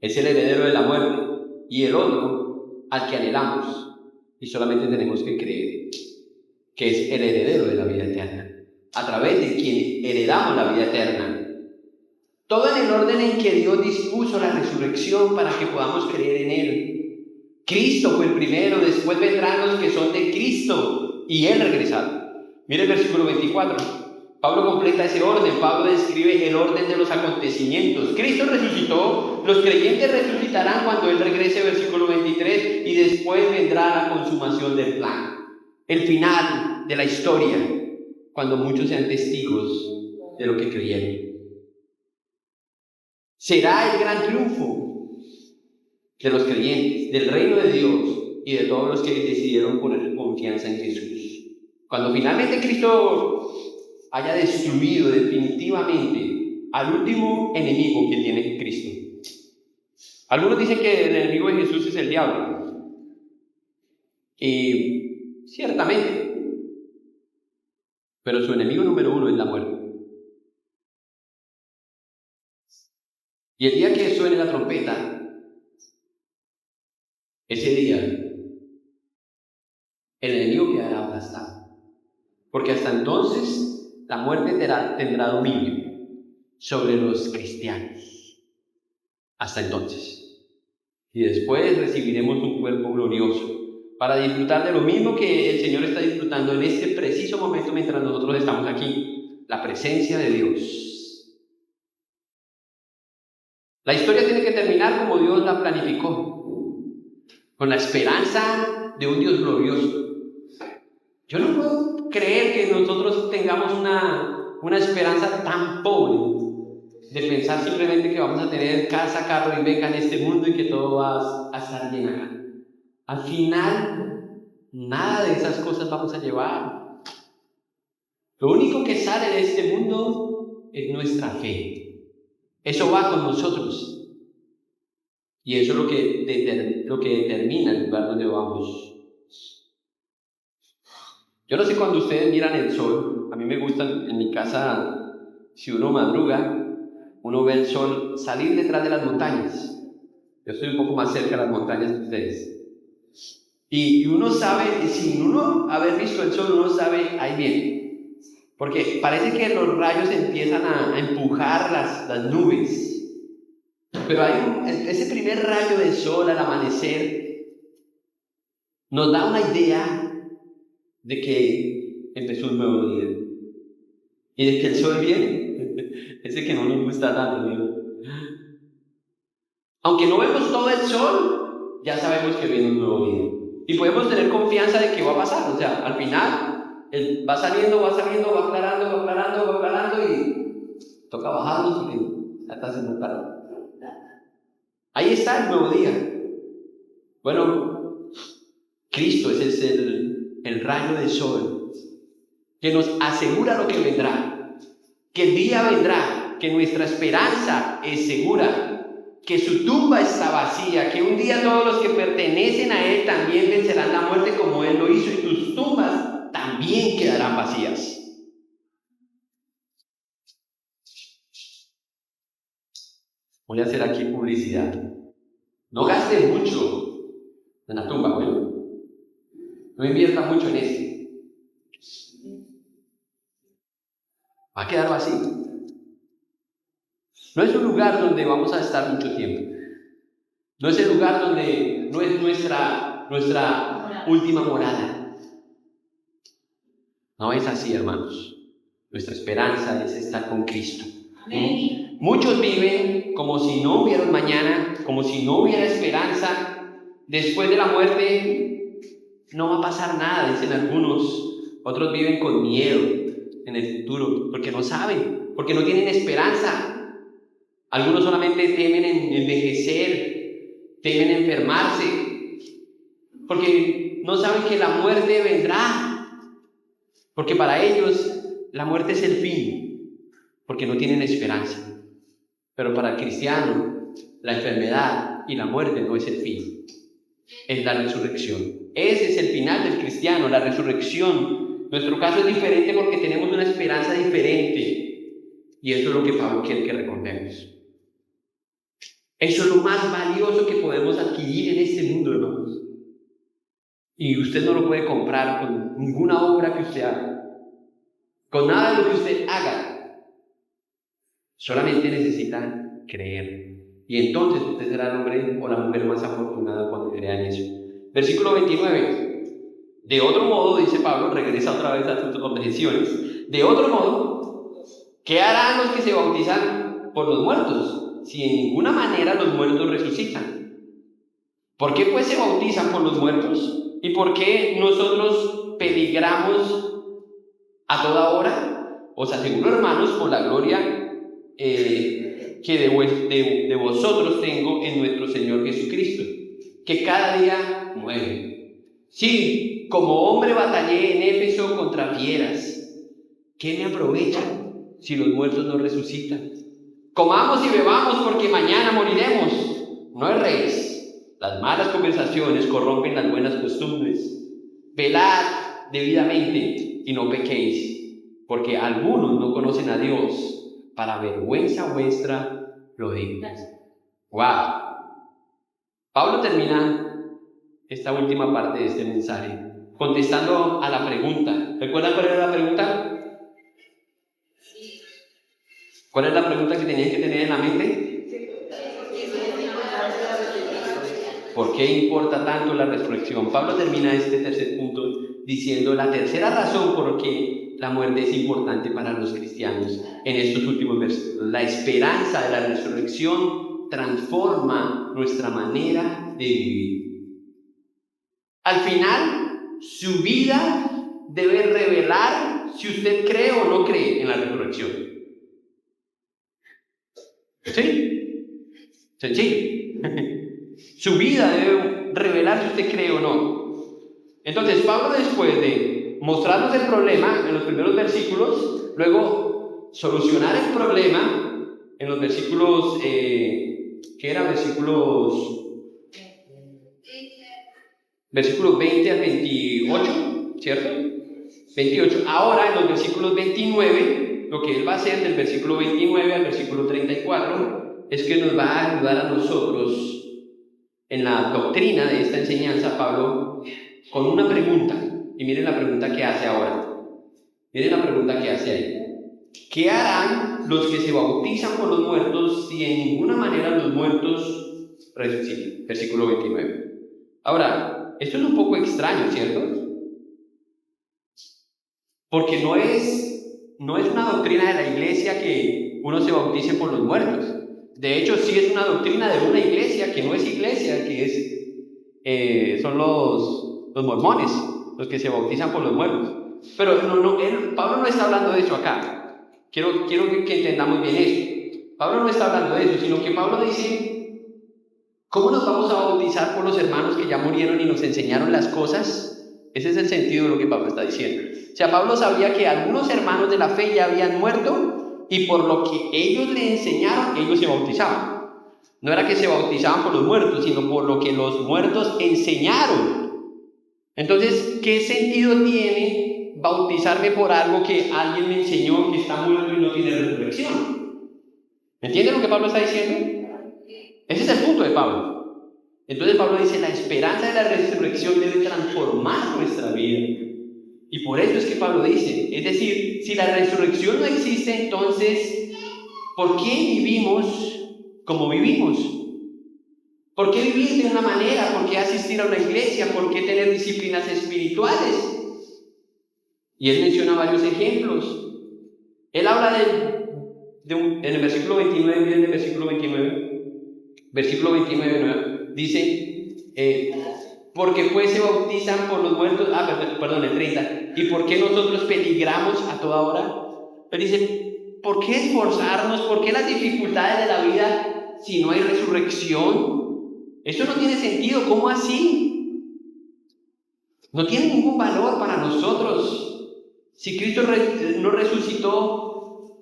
Speaker 1: es el heredero de la muerte, y el otro al que anhelamos, y solamente tenemos que creer que es el heredero de la vida eterna, a través de quien heredamos la vida eterna. Todo en el orden en que Dios dispuso la resurrección para que podamos creer en Él. Cristo fue el primero, después vendrán los que son de Cristo y Él regresará. Mire el versículo 24. Pablo completa ese orden. Pablo describe el orden de los acontecimientos. Cristo resucitó, los creyentes resucitarán cuando Él regrese, versículo 23, y después vendrá la consumación del plan. El final de la historia, cuando muchos sean testigos de lo que creyeron. Será el gran triunfo de los creyentes, del reino de Dios y de todos los que decidieron poner confianza en Jesús. Cuando finalmente Cristo haya destruido definitivamente al último enemigo que tiene Cristo. Algunos dicen que el enemigo de Jesús es el diablo. Y ciertamente, pero su enemigo número uno es la muerte. Y el día que suene la trompeta, ese día, el enemigo quedará aplastado. Porque hasta entonces la muerte tendrá dominio sobre los cristianos. Hasta entonces. Y después recibiremos un cuerpo glorioso para disfrutar de lo mismo que el Señor está disfrutando en este preciso momento mientras nosotros estamos aquí. La presencia de Dios. La historia tiene que terminar como Dios la planificó, con la esperanza de un Dios glorioso. Yo no puedo creer que nosotros tengamos una esperanza tan pobre de pensar simplemente que vamos a tener casa, carro y beca en este mundo y que todo va a estar bien acá. Al final, nada de esas cosas vamos a llevar. Lo único que sale de este mundo es nuestra fe. Eso va con nosotros. Y eso es lo que determina el lugar donde vamos. Yo no sé cuando ustedes miran el sol. A mí me gusta, en mi casa, si uno madruga, uno ve el sol salir detrás de las montañas. Yo estoy un poco más cerca de las montañas que ustedes. Y uno sabe, sin uno haber visto el sol, uno sabe, ahí viene. Porque parece que los rayos empiezan a empujar las nubes. Pero ese primer rayo de sol al amanecer nos da una idea de que empezó un nuevo día. Y de que el sol viene. Ese que no nos gusta tanto, ¿no? Aunque no vemos todo el sol, ya sabemos que viene un nuevo día. Y podemos tener confianza de que va a pasar. O sea, al final, él va saliendo, va aclarando y toca bajarnos porque ya está haciendo tarde. Ahí está el nuevo día. Bueno, Cristo es el rayo del sol que nos asegura lo que vendrá, que el día vendrá, que nuestra esperanza es segura, que su tumba está vacía, que un día todos los que pertenecen a Él también vencerán la muerte como Él lo hizo y sus tumbas también también quedarán vacías. Voy a hacer aquí publicidad. No gaste mucho en la tumba, bueno. No invierta mucho en eso. Va a quedar vacío. No es un lugar donde vamos a estar mucho tiempo. No es el lugar donde no es nuestra última morada. No es así, hermanos. Nuestra esperanza es estar con Cristo. Amén. Muchos viven como si no hubiera un mañana, como si no hubiera esperanza. Después de la muerte no va a pasar nada, dicen algunos. Otros viven con miedo en el futuro, porque no saben, porque no tienen esperanza. Algunos solamente temen envejecer, temen enfermarse, porque no saben que la muerte vendrá, porque para ellos la muerte es el fin, porque no tienen esperanza. Pero para el cristiano, la enfermedad y la muerte no es el fin, es la resurrección. Ese es el final del cristiano, la resurrección. Nuestro caso es diferente porque tenemos una esperanza diferente, y eso es lo que Pablo quiere que recordemos. Eso es lo más valioso que podemos adquirir en este mundo, hermanos. Y usted no lo puede comprar con ninguna obra que usted haga, con nada de lo que usted haga. Solamente necesita creer. Y entonces usted será el hombre o la mujer más afortunada cuando crea en eso. Versículo 29. De otro modo, dice Pablo, regresa otra vez a sus objeciones. De otro modo, ¿qué harán los que se bautizan por los muertos? Si en ninguna manera los muertos resucitan. ¿Por qué pues se bautizan por los muertos? ¿Y por qué nosotros peligramos a toda hora? Os aseguro, hermanos, por la gloria que de vosotros tengo en nuestro Señor Jesucristo, que cada día muere. Sí, como hombre batallé en Éfeso contra fieras. ¿Qué me aprovecha si los muertos no resucitan? Comamos y bebamos porque mañana moriremos. No erréis. Las malas conversaciones corrompen las buenas costumbres. Velad debidamente y no pequéis, porque algunos no conocen a Dios. Para vergüenza vuestra lo digo. ¡Wow! Pablo termina esta última parte de este mensaje contestando a la pregunta. ¿Recuerdan cuál era la pregunta? ¿Cuál es la pregunta que tenían que tener en la mente? ¿Por qué importa tanto la resurrección? Pablo termina este tercer punto diciendo la tercera razón por qué la muerte es importante para los cristianos en estos últimos versículos. La esperanza de la resurrección transforma nuestra manera de vivir. Al final, su vida debe revelar si usted cree o no cree en la resurrección. ¿Sí? Sencillo. Su vida debe revelar si usted cree o no. Entonces, Pablo, después de mostrarnos el problema en los primeros versículos, luego solucionar el problema en los versículos, ¿qué era? Versículos 20 al 28, ¿cierto? 28. Ahora, en los versículos 29, lo que él va a hacer del versículo 29 al versículo 34 es que nos va a ayudar a nosotros en la doctrina de esta enseñanza, Pablo, con una pregunta. Y miren la pregunta que hace ahora. Miren la pregunta que hace ahí. ¿Qué harán los que se bautizan por los muertos si en ninguna manera los muertos resucitan? Versículo 29. Ahora, esto es un poco extraño, ¿cierto? Porque no es una doctrina de la iglesia que uno se bautice por los muertos. De hecho, sí es una doctrina de una iglesia que no es iglesia, que son los mormones, los que se bautizan por los muertos. Pero Pablo no está hablando de eso acá. Quiero que entendamos bien eso. Pablo no está hablando de eso, sino que Pablo dice, ¿cómo nos vamos a bautizar por los hermanos que ya murieron y nos enseñaron las cosas? Ese es el sentido de lo que Pablo está diciendo. O sea, Pablo sabía que algunos hermanos de la fe ya habían muerto y por lo que ellos le enseñaron, ellos se bautizaban. No era que se bautizaban por los muertos, sino por lo que los muertos enseñaron. Entonces, ¿qué sentido tiene bautizarme por algo que alguien me enseñó que está muerto y no tiene resurrección. ¿Entienden lo que Pablo está diciendo? Ese es el punto de Pablo. Entonces Pablo dice, la esperanza de la resurrección debe transformar nuestra vida. Y por eso es que Pablo dice, es decir, si la resurrección no existe, entonces, ¿por qué vivimos como vivimos? ¿Por qué vivir de una manera? ¿Por qué asistir a una iglesia? ¿Por qué tener disciplinas espirituales? Y él menciona varios ejemplos. Él habla en el versículo 29, miren el versículo 29, dice, porque pues se bautizan por los muertos, el 30, y por qué nosotros peligramos a toda hora. Pero dice, ¿por qué esforzarnos? ¿Por qué las dificultades de la vida si no hay resurrección? Eso no tiene sentido. ¿Cómo así? No tiene ningún valor para nosotros. Si Cristo no resucitó,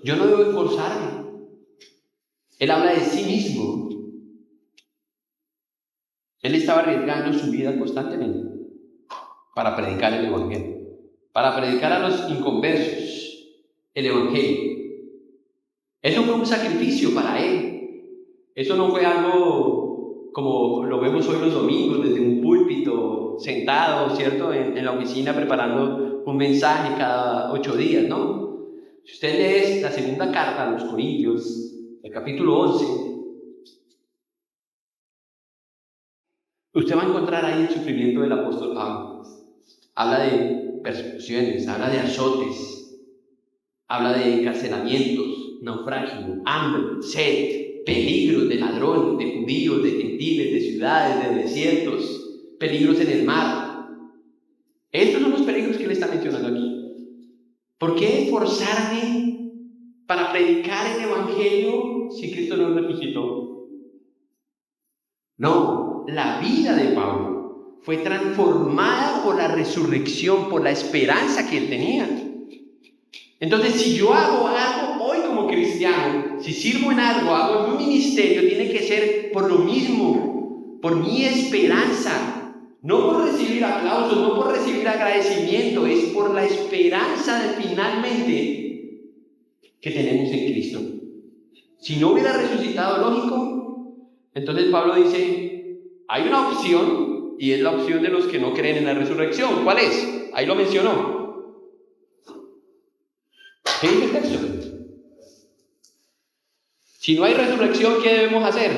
Speaker 1: yo no debo esforzarme. Él habla de sí mismo. Él estaba arriesgando su vida constantemente para predicar el Evangelio, para predicar a los inconversos el Evangelio. Eso fue un sacrificio para él. Eso no fue algo como lo vemos hoy los domingos, desde un púlpito, sentado, ¿cierto?, en la oficina preparando un mensaje cada 8 días, ¿no? Si usted lee la segunda carta a los Corintios, el capítulo 11, usted va a encontrar ahí el sufrimiento del apóstol Pablo. Habla de persecuciones, habla de azotes, habla de encarcelamientos, naufragio, hambre, sed, peligros de ladrones, de judíos, de gentiles, de ciudades, de desiertos, peligros en el mar. Estos son los peligros que él está mencionando aquí. ¿Por qué esforzarme para predicar el Evangelio si Cristo no resucitó? No, la vida de Pablo fue transformada por la resurrección, por la esperanza que él tenía. Entonces, si yo hago algo hoy como cristiano, si sirvo en algo, hago en un ministerio, tiene que ser por lo mismo, por mi esperanza. No por recibir aplausos, no por recibir agradecimiento, es por la esperanza de finalmente que tenemos en Cristo. Si no hubiera resucitado, lógico, entonces Pablo dice, hay una opción, y es la opción de los que no creen en la resurrección. ¿Cuál es? Ahí lo mencionó. ¿Qué dice el texto? Si no hay resurrección, ¿qué debemos hacer?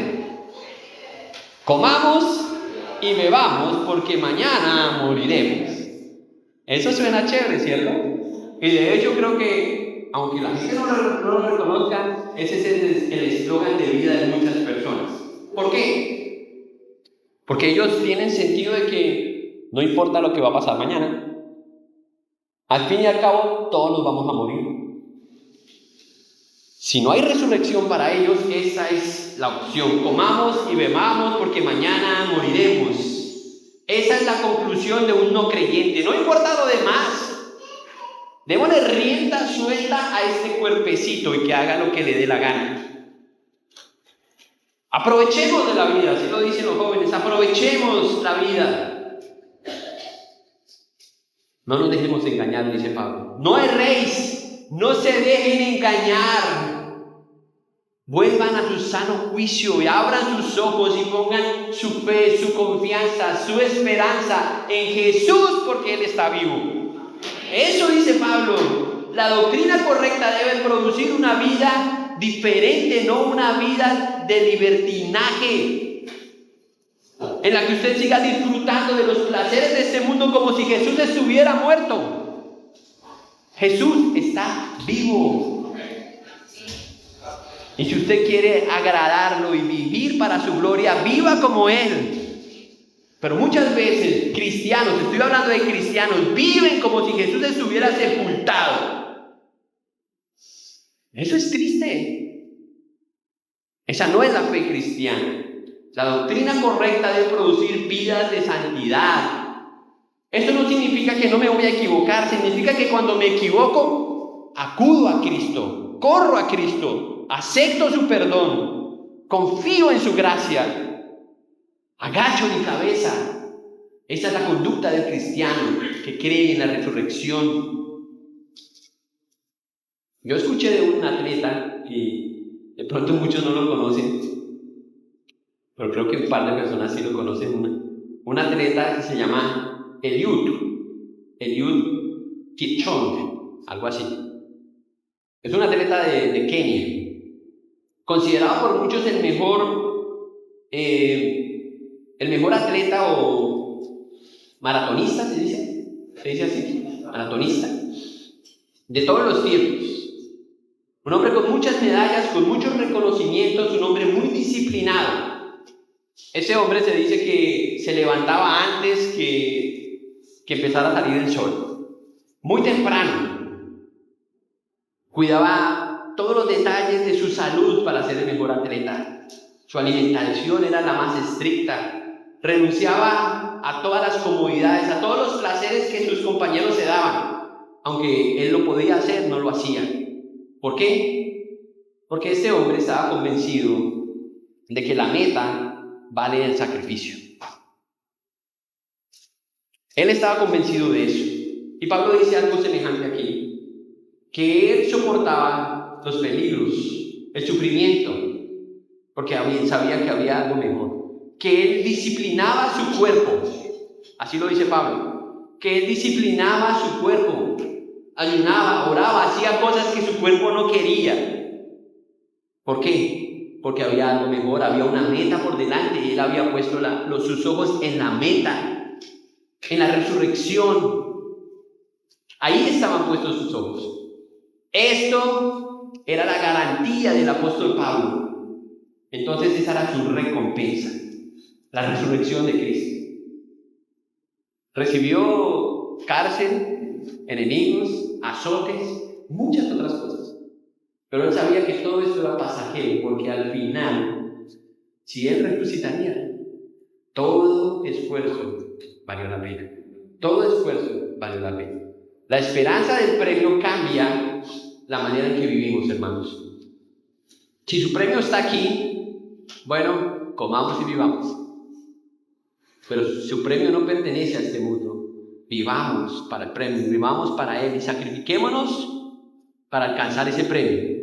Speaker 1: Comamos y bebamos, porque mañana moriremos. Eso suena chévere, ¿cierto? Y de hecho creo que, aunque la gente no lo reconozca, ese es el eslogan de vida de muchas personas. ¿Por qué? Porque ellos tienen sentido de que no importa lo que va a pasar mañana, al fin y al cabo todos nos vamos a morir. Si no hay resurrección para ellos, esa es la opción. Comamos y bebamos porque mañana moriremos. Esa es la conclusión de un no creyente. No importa lo demás. Démosle rienda suelta a este cuerpecito y que haga lo que le dé la gana. Aprovechemos de la vida, así lo dicen los jóvenes. Aprovechemos la vida. No nos dejemos engañar, dice Pablo. No erréis. No se dejen engañar. Vuelvan a su sano juicio y abran sus ojos y pongan su fe, su confianza, su esperanza en Jesús, porque Él está vivo. Eso dice Pablo. La doctrina correcta debe producir una vida diferente, no una vida de libertinaje, en la que usted siga disfrutando de los placeres de este mundo como si Jesús estuviera muerto. Jesús está vivo. Y si usted quiere agradarlo y vivir para su gloria, viva como Él. Pero muchas veces cristianos, estoy hablando de cristianos, viven como si Jesús estuviera sepultado. Eso es triste. Esa no es la fe cristiana. La doctrina correcta debe producir vidas de santidad. Esto no significa que no me voy a equivocar, significa que cuando me equivoco, acudo a Cristo, corro a Cristo, acepto su perdón, confío en su gracia, agacho mi cabeza Esa es la conducta del cristiano que cree en la resurrección. Yo escuché de un atleta, y de pronto muchos no lo conocen, pero creo que un par de personas sí lo conocen. Un atleta que se llama Eliud Kipchoge, algo así. Es un atleta de Kenia, considerado por muchos el mejor atleta o maratonista, ¿se dice así? Maratonista, de todos los tiempos. Un hombre con muchas medallas, con muchos reconocimientos, un hombre muy disciplinado. Ese hombre se dice que se levantaba antes que empezara a salir el sol. Muy temprano. Cuidaba todos los detalles de su salud para ser el mejor atleta. Su alimentación era la más estricta. Renunciaba a todas las comodidades, a todos los placeres que sus compañeros se daban. Aunque él lo podía hacer, no lo hacía. ¿Por qué? Porque este hombre estaba convencido de que la meta vale el sacrificio. Él estaba convencido de eso. Y Pablo dice algo semejante aquí, que él soportaba los peligros, el sufrimiento, porque sabía que había algo mejor. Que él disciplinaba su cuerpo, así lo dice Pablo, que él disciplinaba su cuerpo, ayunaba, oraba, hacía cosas que su cuerpo no quería. ¿Por qué? Porque había algo mejor, había una meta por delante y él había puesto sus ojos en la meta, en la resurrección. Ahí estaban puestos sus ojos. Esto era la garantía del apóstol Pablo. Entonces esa era su recompensa, la resurrección de Cristo. Recibió cárcel, enemigos, azotes, muchas otras cosas. Pero él sabía que todo esto era pasajero, porque al final, si él resucitaría, todo esfuerzo valió la pena. Todo esfuerzo valió la pena. La esperanza del premio cambia la manera en que vivimos, hermanos. Si su premio está aquí, bueno, comamos y vivamos. Pero su premio no pertenece a este mundo. Vivamos para el premio, vivamos para él y sacrifiquémonos para alcanzar ese premio.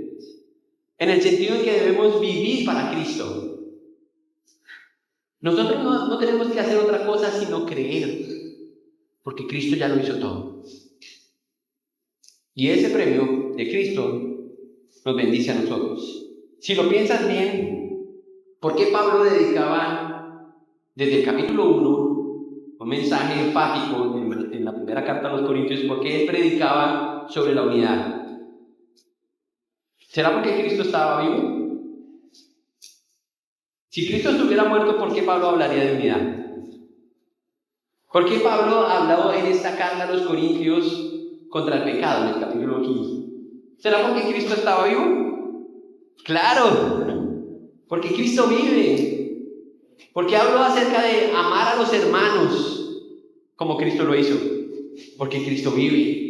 Speaker 1: En el sentido de que debemos vivir para Cristo. Nosotros no tenemos que hacer otra cosa sino creer, porque Cristo ya lo hizo todo. Y ese premio de Cristo nos bendice a nosotros. Si lo piensas bien, ¿por qué Pablo dedicaba desde el capítulo 1 un mensaje enfático en la primera carta a los Corintios? ¿Por qué él predicaba sobre la unidad? ¿Será porque Cristo estaba vivo? Si Cristo estuviera muerto, ¿por qué Pablo hablaría de unidad? ¿Por qué Pablo habló en esta carta a los Corintios contra el pecado en el capítulo 15? ¿Será porque Cristo estaba vivo? Claro, porque Cristo vive. Porque habló acerca de amar a los hermanos como Cristo lo hizo, porque Cristo vive.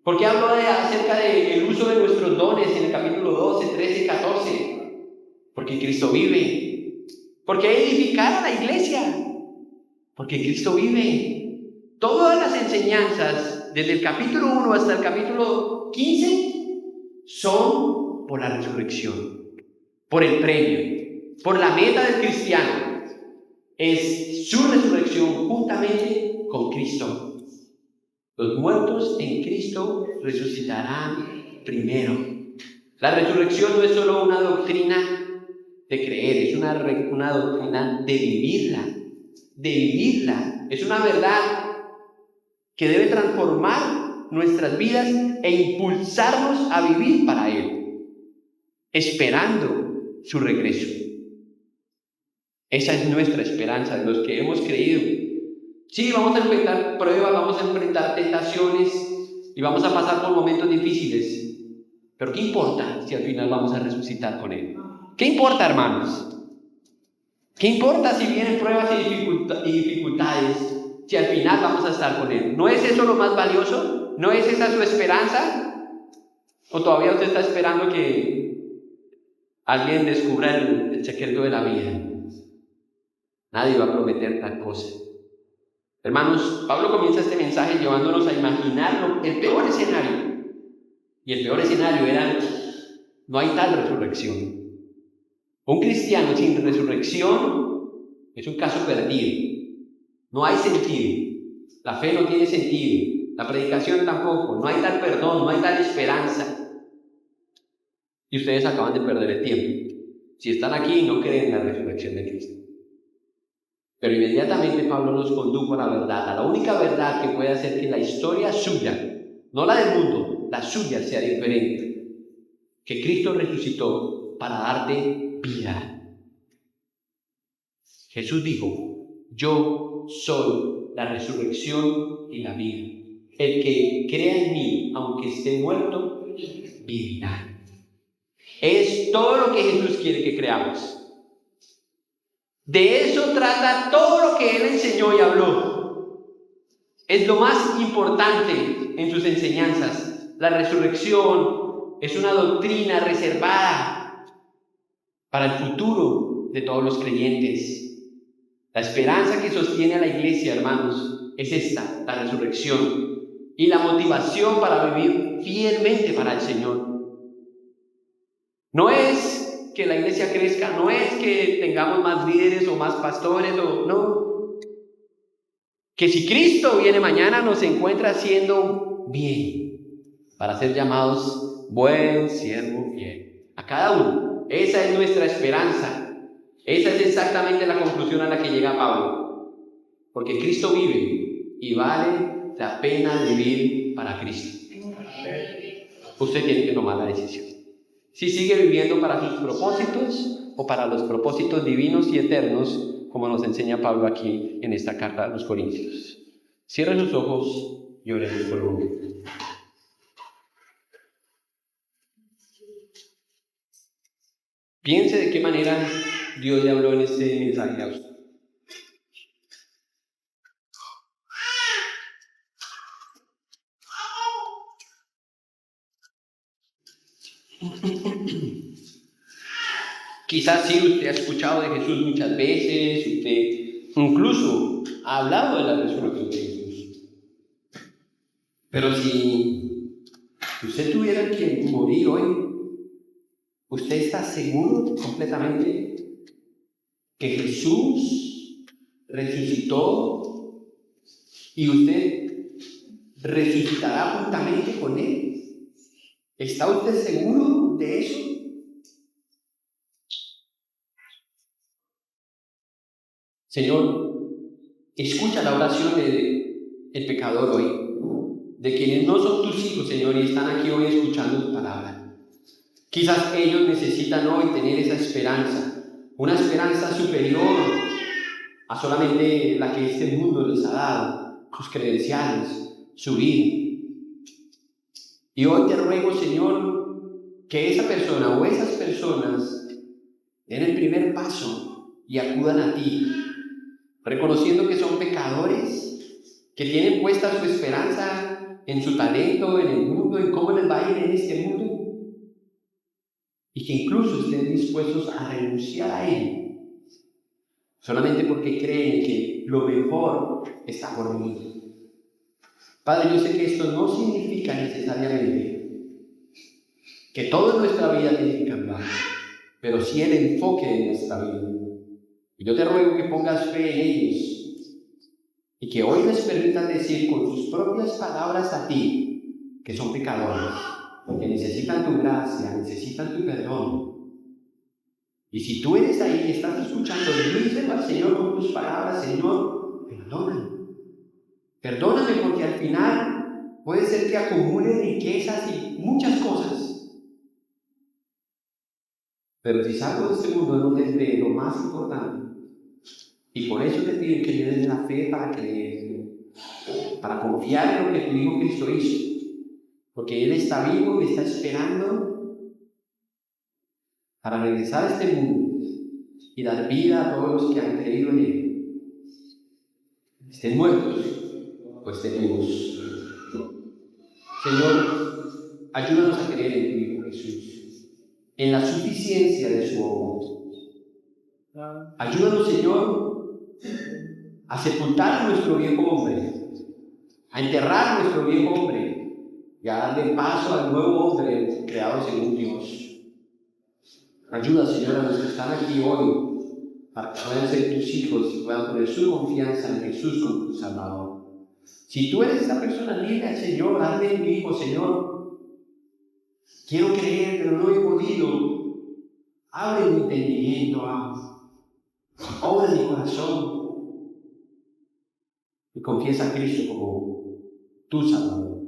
Speaker 1: Porque habló acerca del uso de nuestros dones en el capítulo 12, 13 y 14, porque Cristo vive. Porque edificar a la iglesia, porque Cristo vive. Todas las enseñanzas, desde el capítulo 1 hasta el capítulo 15, son por la resurrección, por el premio, por la meta del cristiano. Es su resurrección juntamente con Cristo. Los muertos en Cristo resucitarán primero. La resurrección no es solo una doctrina de creer, es una doctrina de vivirla. Es una verdad que debe transformar nuestras vidas e impulsarnos a vivir para Él, esperando su regreso. Esa es nuestra esperanza, de los que hemos creído. Sí, vamos a enfrentar pruebas, vamos a enfrentar tentaciones y vamos a pasar por momentos difíciles. Pero ¿qué importa si al final vamos a resucitar con Él? ¿Qué importa, hermanos? ¿Qué importa si vienen pruebas y dificultades? Si al final vamos a estar con Él. ¿No es eso lo más valioso? ¿No es esa su esperanza? ¿O todavía usted está esperando que alguien descubra el secreto de la vida? Nadie va a prometer tal cosa. Hermanos, Pablo comienza este mensaje llevándonos a imaginar el peor escenario. Y el peor escenario era: no hay tal resurrección. Un cristiano sin resurrección es un caso perdido. No hay sentido. La fe no tiene sentido. La predicación tampoco. No hay tal perdón, no hay tal esperanza. Y ustedes acaban de perder el tiempo si están aquí y no creen en la resurrección de Cristo. Pero inmediatamente Pablo nos condujo a la verdad, a la única verdad que puede hacer que la historia suya, no la del mundo, la suya sea diferente. Que Cristo resucitó para darte vida. Jesús dijo: yo soy la resurrección y la vida. El que crea en mí, aunque esté muerto, vivirá. Es todo lo que Jesús quiere que creamos. De eso trata todo lo que Él enseñó y habló. Es lo más importante en sus enseñanzas. La resurrección es una doctrina reservada para el futuro de todos los creyentes. La esperanza que sostiene a la iglesia, hermanos, es esta, la resurrección, y la motivación para vivir fielmente para el Señor. No es que la iglesia crezca, no es que tengamos más líderes o más pastores, no. Que si Cristo viene mañana nos encuentra haciendo bien, para ser llamados buen siervo fiel. A cada uno. Esa es nuestra esperanza. Esa es exactamente la conclusión a la que llega Pablo. Porque Cristo vive y vale la pena vivir para Cristo. Usted tiene que tomar la decisión. Si sigue viviendo para sus propósitos o para los propósitos divinos y eternos, como nos enseña Pablo aquí en esta carta a los Corintios. Cierren sus ojos y oremos por un momento. Piense de qué manera Dios le habló en este mensaje a usted. Quizás sí, usted ha escuchado de Jesús muchas veces, usted incluso ha hablado de la resurrección de Jesús. Pero si usted tuviera que morir hoy, ¿usted está seguro completamente que Jesús resucitó y usted resucitará juntamente con Él? ¿Está usted seguro de eso? Señor, escucha la oración del pecador hoy, de quienes no son tus hijos, Señor, y están aquí hoy escuchando tu palabra. Quizás ellos necesitan hoy tener esa esperanza, una esperanza superior a solamente la que este mundo les ha dado, sus credenciales, su vida. Y hoy te ruego, Señor, que esa persona o esas personas den el primer paso y acudan a ti, reconociendo que son pecadores, que tienen puesta su esperanza en su talento, en el mundo, en cómo les va a ir en este mundo, y que incluso estén dispuestos a renunciar a él, solamente porque creen que lo mejor está por venir. Padre, yo sé que esto no significa necesariamente que toda nuestra vida tiene que cambiar, pero sí el enfoque de nuestra vida. Y yo te ruego que pongas fe en ellos y que hoy les permitas decir con sus propias palabras a ti que son pecadores, que necesitan tu gracia, necesitan tu perdón. Y si tú eres ahí y estás escuchando, díselo al Señor con tus palabras: Señor, perdóname. Perdóname, porque al final puede ser que acumule riquezas y muchas cosas. Pero si salgo de este mundo no les dé lo más importante. Y por eso te pido que me des la fe para creer, para confiar en lo que tu Hijo Cristo hizo. Porque Él está vivo y está esperando para regresar a este mundo y dar vida a todos los que han creído en Él. Estén muertos o estén vivos. Señor, ayúdanos a creer en tu Hijo Jesús, en la suficiencia de su obra. Ayúdanos, Señor, a sepultar nuestro viejo hombre, a enterrar nuestro viejo hombre y a darle paso al nuevo hombre creado según Dios. Ayuda, Señor, a los que están aquí hoy para que puedan ser tus hijos y puedan poner su confianza en Jesús como tu Salvador. Si tú eres esa persona, dile al Señor, hazme mi hijo, Señor. Quiero creer, pero no he podido. Abre mi entendimiento, obra mi corazón y confiesa a Cristo como tu Salvador.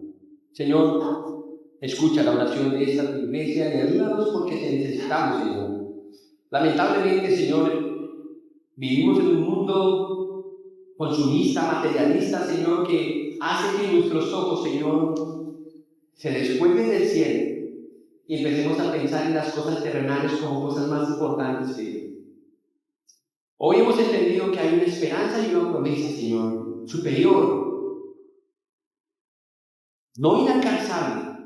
Speaker 1: Señor, escucha la oración de esta iglesia y ayúdanos porque te necesitamos, Señor. Lamentablemente, Señor, vivimos en un mundo consumista, materialista, Señor, que hace que nuestros ojos, Señor, se descuelguen del cielo y empecemos a pensar en las cosas terrenales como cosas más importantes que Dios. Hoy hemos entendido que hay una esperanza y una promesa, Señor, superior, no inalcanzable,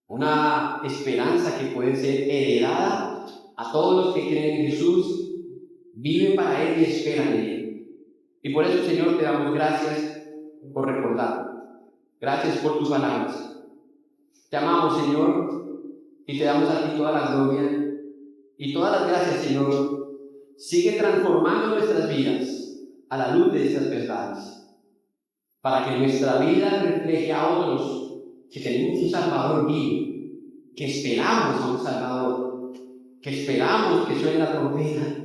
Speaker 1: una esperanza que puede ser heredada a todos los que creen en Jesús, viven para Él y esperan en Él. Y por eso, Señor, te damos gracias por recordar. Gracias por tus palabras. Te amamos, Señor, y te damos a ti toda la gloria y todas las gracias, Señor. Sigue transformando nuestras vidas a la luz de estas verdades, para que nuestra vida refleje a otros que tenemos un Salvador vivo, que esperamos a un Salvador, que esperamos que suene la trompeta.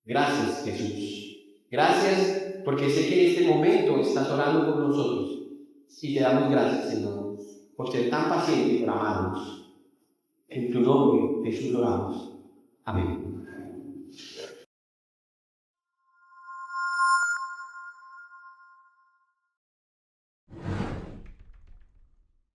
Speaker 1: Gracias, Jesús. Gracias porque sé que en este momento estás orando por nosotros y te damos gracias, Señor, por ser tan paciente y por amarnos. En tu nombre, Jesús, oramos. Amén.